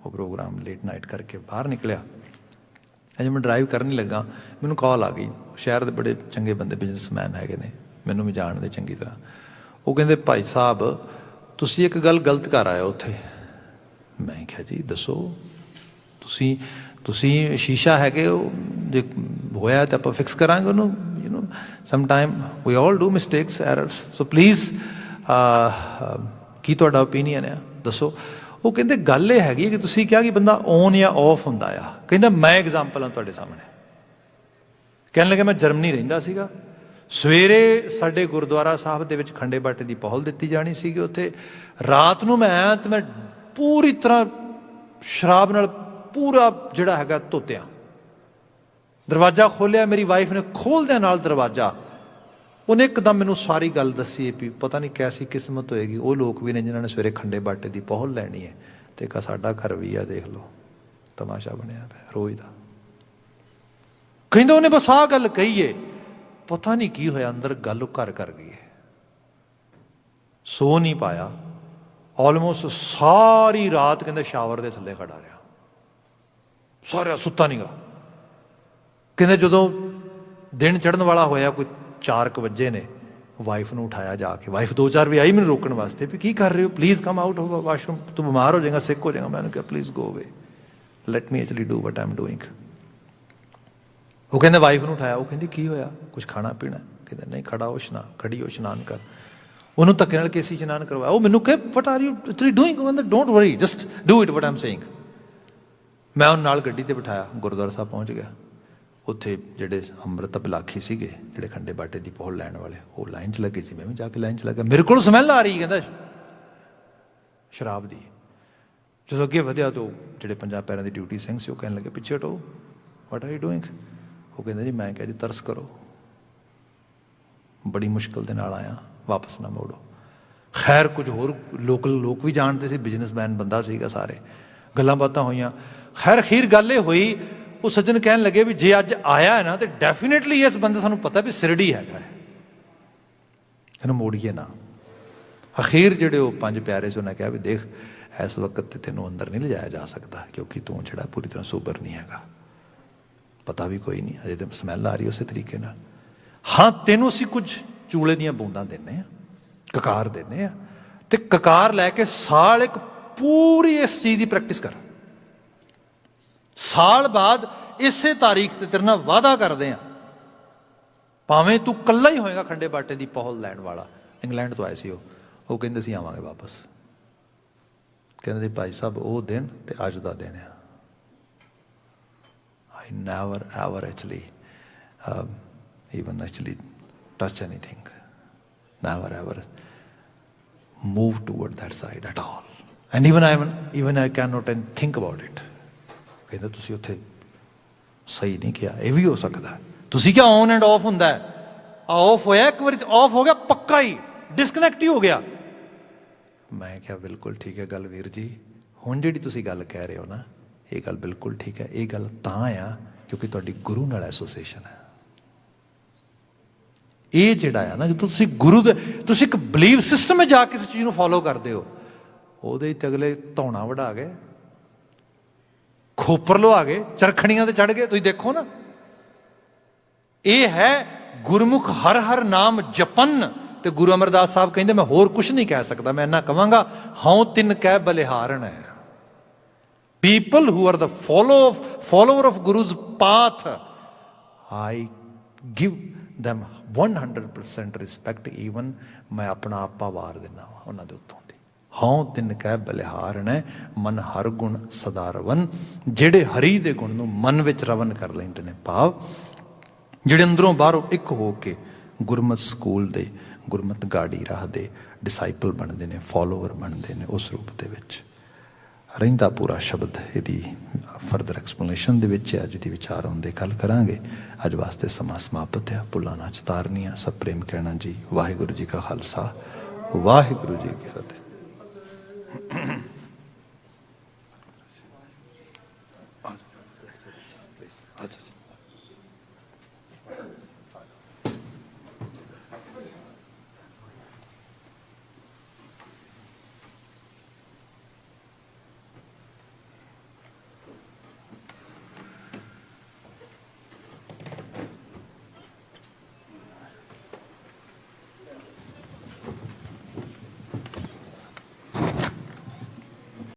ਉਹ ਪ੍ਰੋਗਰਾਮ ਲੇਟ ਨਾਈਟ ਕਰਕੇ ਬਾਹਰ ਨਿਕਲਿਆ। ਅਜੇ ਮੈਂ ਡਰਾਈਵ ਕਰਨ ਹੀ ਲੱਗਾ, ਮੈਨੂੰ ਕਾਲ ਆ ਗਈ। ਸ਼ਹਿਰ ਦੇ ਬੜੇ ਚੰਗੇ ਬੰਦੇ, ਬਿਜ਼ਨਸਮੈਨ ਹੈਗੇ ਨੇ, ਮੈਨੂੰ ਵੀ ਜਾਣਦੇ ਚੰਗੀ ਤਰ੍ਹਾਂ। ਉਹ ਕਹਿੰਦੇ ਭਾਈ ਸਾਹਿਬ ਤੁਸੀਂ ਇੱਕ ਗੱਲ ਗਲਤ ਕਰ ਆਏ ਹੋ ਉੱਥੇ। ਮੈਂ ਕਿਹਾ ਜੀ ਦੱਸੋ। ਤੁਸੀਂ ਸ਼ੀਸ਼ਾ ਹੈਗੇ ਹੋ, ਜੇ ਹੋਇਆ ਤਾਂ ਆਪਾਂ ਫਿਕਸ ਕਰਾਂਗੇ ਉਹਨੂੰ। Some time we all do mistakes, errors, so please ਕੀ ਤੁਹਾਡਾ ਓਪੀਨੀਅਨ ਆ, ਦੱਸੋ। ਉਹ ਕਹਿੰਦੇ ਗੱਲ ਇਹ ਹੈਗੀ ਕਿ ਤੁਸੀਂ ਕਿਹਾ ਕਿ ਬੰਦਾ ਔਨ ਜਾਂ ਆਫ ਹੁੰਦਾ ਆ। ਕਹਿੰਦਾ ਮੈਂ ਐਗਜ਼ਾਮਪਲ ਹਾਂ ਤੁਹਾਡੇ ਸਾਹਮਣੇ। ਕਹਿਣ ਲੱਗੇ ਮੈਂ ਜਰਮਨੀ ਰਹਿੰਦਾ ਸੀਗਾ, ਸਵੇਰੇ ਸਾਡੇ ਗੁਰਦੁਆਰਾ ਸਾਹਿਬ ਦੇ ਵਿੱਚ ਖੰਡੇ ਬਾਟੇ ਦੀ ਪਹੁਲ ਦਿੱਤੀ ਜਾਣੀ ਸੀਗੀ। ਉੱਥੇ ਰਾਤ ਨੂੰ ਮੈਂ ਆਇਆ ਤੇ ਮੈਂ ਪੂਰੀ ਤਰ੍ਹਾਂ ਸ਼ਰਾਬ ਨਾਲ ਪੂਰਾ ਜਿਹੜਾ ਹੈਗਾ ਧੋਤਿਆ। ਦਰਵਾਜ਼ਾ ਖੋਲ੍ਹਿਆ, ਮੇਰੀ ਵਾਈਫ ਨੇ ਖੋਲ੍ਹਦਿਆਂ ਨਾਲ ਦਰਵਾਜ਼ਾ ਉਹਨੇ ਇੱਕਦਮ ਮੈਨੂੰ ਸਾਰੀ ਗੱਲ ਦੱਸੀ ਵੀ ਪਤਾ ਨਹੀਂ ਕੈਸੀ ਕਿਸਮਤ ਹੋਏਗੀ, ਉਹ ਲੋਕ ਵੀ ਨੇ ਜਿਨ੍ਹਾਂ ਨੇ ਸਵੇਰੇ ਖੰਡੇ ਬਾਟੇ ਦੀ ਪਹੁਲ ਲੈਣੀ ਹੈ। ਤੇ ਕਾ ਸਾਡਾ ਘਰ ਵੀ ਆ, ਦੇਖ ਲਓ ਤਮਾਸ਼ਾ ਬਣਿਆ ਪਿਆ ਰੋਜ਼ ਦਾ। ਕਹਿੰਦਾ ਉਹਨੇ ਬਸ ਆਹ ਗੱਲ ਕਹੀ ਏ, ਪਤਾ ਨਹੀਂ ਕੀ ਹੋਇਆ ਅੰਦਰ ਗੱਲ ਘਰ ਕਰ ਗਈ ਹੈ। ਸੋ ਨਹੀਂ ਪਾਇਆ ਆਲਮੋਸਟ ਸਾਰੀ ਰਾਤ। ਕਹਿੰਦਾ ਸ਼ਾਵਰ ਦੇ ਥੱਲੇ ਖੜਾ ਰਿਹਾ, ਸਾਰਾ ਸੁੱਤਾ ਨਹੀਂ ਗਾ। ਕਹਿੰਦੇ ਜਦੋਂ ਦਿਨ ਚੜ੍ਹਨ ਵਾਲਾ ਹੋਇਆ, ਕੋਈ 4 ਵਜੇ ਨੇ, ਵਾਈਫ ਨੂੰ ਉਠਾਇਆ ਜਾ ਕੇ। ਵਾਈਫ 2-4 ਵੀ ਆਈ ਮੈਨੂੰ ਰੋਕਣ ਵਾਸਤੇ ਵੀ ਕੀ ਕਰ ਰਹੇ ਹੋ, please come out of washroom, ਤੂੰ ਬਿਮਾਰ ਹੋ ਜਾਏਗਾ, ਸਿੱਕ ਹੋ ਜਾਏਗਾ। ਮੈਨੂੰ ਕਿਹਾ ਪਲੀਜ਼ ਗੋ ਅਵੇ, let me actually do what I am doing. ਉਹ ਕਹਿੰਦੇ ਵਾਈਫ ਨੂੰ ਉਠਾਇਆ, ਉਹ ਕਹਿੰਦੀ ਕੀ ਹੋਇਆ, ਕੁਝ ਖਾਣਾ ਪੀਣਾ? ਕਹਿੰਦਾ ਨਹੀਂ, ਖੜੀ ਹੋ ਇਸ਼ਨਾਨ ਕਰ। ਉਹਨੂੰ ਧੱਕੇ ਨਾਲ ਕੇਸੀ ਇਸ਼ਨਾਨ ਕਰਵਾਇਆ। ਉਹ ਮੈਨੂੰ ਕਹੇ ਵਟ ਆਰ ਯੂ ਡੂਇੰਗ? ਕਹਿੰਦਾ don't worry, just do it what I am saying. ਮੈਂ ਉਹਨੂੰ ਨਾਲ ਗੱਡੀ ਤੇ ਬਿਠਾਇਆ, ਗੁਰਦੁਆਰਾ ਸਾਹਿਬ ਪਹੁੰਚ ਗਿਆ। ਉੱਥੇ ਜਿਹੜੇ ਅੰਮ੍ਰਿਤ ਪਿਲਾਖੀ ਸੀਗੇ, ਜਿਹੜੇ ਖੰਡੇ ਬਾਟੇ ਦੀ ਪਹੁਲ ਲੈਣ ਵਾਲੇ, ਉਹ ਲਾਈਨ 'ਚ ਲੱਗੇ ਸੀ। ਮੈਂ ਵੀ ਜਾ ਕੇ ਲਾਈਨ 'ਚ ਲੱਗਾ। ਮੇਰੇ ਕੋਲ ਸਮੈਲ ਆ ਰਹੀ, ਕਹਿੰਦਾ ਸ਼ਰਾਬ ਦੀ। ਜਦੋਂ ਅੱਗੇ ਵਧਿਆ ਤਾਂ ਜਿਹੜੇ 50 ਪੈਰਾਂ ਦੀ ਡਿਊਟੀ ਸਿੰਘ ਸੀ, ਉਹ ਕਹਿਣ ਲੱਗੇ ਪਿੱਛੇ ਹਟੋ, ਵਾਟ ਆਰ ਯੂ ਡੂਇੰਗ? ਉਹ ਕਹਿੰਦਾ ਜੀ ਮੈਂ ਕਿਹਾ ਜੀ ਤਰਸ ਕਰੋ, ਬੜੀ ਮੁਸ਼ਕਿਲ ਦੇ ਨਾਲ ਆਇਆ, ਵਾਪਸ ਨਾ ਮੋੜੋ। ਖੈਰ ਕੁਝ ਹੋਰ ਲੋਕ ਵੀ ਜਾਣਦੇ ਸੀ, ਬਿਜ਼ਨਸਮੈਨ ਬੰਦਾ ਸੀਗਾ, ਸਾਰੇ ਗੱਲਾਂ ਬਾਤਾਂ ਹੋਈਆਂ। ਖੈਰ ਅਖੀਰ ਗੱਲ ਇਹ ਹੋਈ, ਉਹ ਸੱਜਣ ਕਹਿਣ ਲੱਗੇ ਵੀ ਜੇ ਅੱਜ ਆਇਆ ਹੈ ਨਾ ਤੇ ਡੈਫੀਨੇਟਲੀ ਇਸ ਬੰਦੇ ਸਾਨੂੰ ਪਤਾ ਵੀ ਸਿਰੜੀ ਹੈਗਾ, ਇਹਨੂੰ ਮੋੜੀਏ ਨਾ। ਅਖੀਰ ਜਿਹੜੇ ਉਹ 5 ਪਿਆਰੇ ਸੀ, ਉਹਨਾਂ ਕਿਹਾ ਵੀ ਦੇਖ ਇਸ ਵਕਤ ਤੇ ਤੈਨੂੰ ਅੰਦਰ ਨਹੀਂ ਲਿਜਾਇਆ ਜਾ ਸਕਦਾ, ਕਿਉਂਕਿ ਤੂੰ ਜਿਹੜਾ ਪੂਰੀ ਤਰ੍ਹਾਂ ਸੋਬਰ ਨਹੀਂ ਹੈਗਾ, ਪਤਾ ਵੀ ਕੋਈ ਨਹੀਂ, ਅਜੇ ਤਾਂ ਸਮੈਲ ਆ ਰਹੀ ਉਸੇ ਤਰੀਕੇ ਨਾਲ। ਹਾਂ ਤੈਨੂੰ ਅਸੀਂ ਕੁਝ ਚੂਲੇ ਦੀਆਂ ਬੂੰਦਾਂ ਦਿੰਦੇ ਹਾਂ, ਕਕਾਰ ਦਿੰਦੇ ਹਾਂ, ਤੇ ਕਕਾਰ ਲੈ ਕੇ ਸਾਲ ਇੱਕ ਪੂਰੀ ਇਸ ਚੀਜ਼ ਦੀ ਪ੍ਰੈਕਟਿਸ ਕਰ। ਸਾਲ ਬਾਅਦ ਇਸੇ ਤਾਰੀਖ ਤੇ ਤੇਰੇ ਨਾਲ ਵਾਅਦਾ ਕਰਦੇ ਆ, ਭਾਵੇਂ ਤੂੰ ਇਕੱਲਾ ਹੀ ਹੋਏਗਾ ਖੰਡੇ ਬਾਟੇ ਦੀ ਪਹੁਲ ਲੈਣ ਵਾਲਾ। ਇੰਗਲੈਂਡ ਤੋਂ ਆਏ ਸੀ ਉਹ ਕਹਿੰਦੇ ਸੀ ਆਵਾਂਗੇ ਵਾਪਸ। ਕਹਿੰਦੇ ਸੀ ਭਾਈ ਸਾਹਿਬ ਉਹ ਦਿਨ ਤੇ ਅੱਜ ਦਾ ਦਿਨ ਆ। I never ever actually even actually touch anything, never ever move toward that side at all, and even I cannot think about it. ਕਹਿੰਦਾ ਤੁਸੀਂ ਉੱਥੇ ਸਹੀ ਨਹੀਂ ਕਿਹਾ, ਇਹ ਵੀ ਹੋ ਸਕਦਾ। ਤੁਸੀਂ ਕਿਹਾ ਔਨ ਐਂਡ ਆਫ ਹੁੰਦਾ, ਆਫ ਹੋਇਆ ਇੱਕ ਵਾਰੀ, ਆਫ ਹੋ ਗਿਆ ਪੱਕਾ ਹੀ, ਡਿਸਕਨੈਕਟ ਹੀ ਹੋ ਗਿਆ। ਮੈਂ ਕਿਹਾ ਬਿਲਕੁਲ ਠੀਕ ਹੈ ਗੱਲ ਵੀਰ ਜੀ, ਹੁਣ ਜਿਹੜੀ ਤੁਸੀਂ ਗੱਲ ਕਹਿ ਰਹੇ ਹੋ ਨਾ, ਇਹ ਗੱਲ ਬਿਲਕੁਲ ਠੀਕ ਹੈ। ਇਹ ਗੱਲ ਤਾਂ ਆ ਕਿਉਂਕਿ ਤੁਹਾਡੀ ਗੁਰੂ ਨਾਲ ਐਸੋਸੀਏਸ਼ਨ ਹੈ। ਇਹ ਜਿਹੜਾ ਆ ਨਾ, ਜਦੋਂ ਤੁਸੀਂ ਗੁਰੂ ਦੇ, ਤੁਸੀਂ ਇੱਕ ਬਲੀਵ ਸਿਸਟਮ ਵਿੱਚ ਜਾ ਕੇ ਕਿਸੇ ਚੀਜ਼ ਨੂੰ ਫੋਲੋ ਕਰਦੇ ਹੋ, ਉਹਦੇ ਤੇ ਅਗਲੇ ਧੌਣਾ ਵਢਾ ਗਏ, ਖੋਪਰ ਲਵਾ ਗਏ, ਚਰਖੜੀਆਂ ਤੇ ਚੜ ਗਏ। ਤੁਸੀਂ ਦੇਖੋ ਨਾ, ਇਹ ਹੈ ਗੁਰਮੁਖ ਹਰ ਹਰ ਨਾਮ ਜਪਨ। ਤੇ ਗੁਰੂ ਅਮਰਦਾਸ ਸਾਹਿਬ ਕਹਿੰਦੇ ਮੈਂ ਹੋਰ ਕੁਝ ਨਹੀਂ ਕਹਿ ਸਕਦਾ, ਮੈਂ ਇੰਨਾ ਕਵਾਂਗਾ, ਹਉ ਤਿਨ ਕਹਿ ਬਲਿਹਾਰਨ ਹੈ। People who are the follower of Guru's path, I give them 100% respect, even ਮੈਂ ਆਪਣਾ ਆਪਾ ਵਾਰ ਦਿੰਦਾ ਵਾ ਉਹਨਾਂ ਦੇ ਉੱਤੋਂ ਦੀ। ਹਉ ਤਿਨ ਕਹਿ ਬਲਿਹਾਰਨ ਹੈ, ਮਨ ਹਰ ਗੁਣ ਸਦਾ ਰਵਨ। ਜਿਹੜੇ ਹਰੀ ਦੇ ਗੁਣ ਨੂੰ ਮਨ ਵਿੱਚ ਰਵਨ ਕਰ ਲੈਂਦੇ ਨੇ, ਭਾਵ ਜਿਹੜੇ ਅੰਦਰੋਂ ਬਾਹਰੋਂ ਇੱਕ ਹੋ ਕੇ ਗੁਰਮਤਿ ਸਕੂਲ ਦੇ, ਗੁਰਮਤਿ ਗਾੜੀ ਰਾਹ ਦੇ ਡਿਸਾਈਪਲ ਬਣਦੇ ਨੇ, ਫੋਲੋਵਰ ਬਣਦੇ ਨੇ, ਉਸ ਰੂਪ ਦੇ ਵਿੱਚ ਰਹਿੰਦਾ ਪੂਰਾ ਸ਼ਬਦ ਇਹਦੀ ਫਰਦਰ ਐਕਸਪਲੇਨੇਸ਼ਨ ਦੇ ਵਿੱਚ ਅੱਜ ਦੀ ਵਿਚਾਰ ਹੁੰਦੇ ਕੱਲ ਕਰਾਂਗੇ। ਅੱਜ ਵਾਸਤੇ ਸਮਾਂ ਸਮਾਪਤ ਹੈ। ਭੁੱਲਾਂ ਨਾ ਚਤਾਰਨੀਆਂ, ਸਭ ਪ੍ਰੇਮ ਕਹਿਣਾ ਜੀ। ਵਾਹਿਗੁਰੂ ਜੀ ਕਾ ਖਾਲਸਾ, ਵਾਹਿਗੁਰੂ ਜੀ ਕੀ ਫਤਿਹ।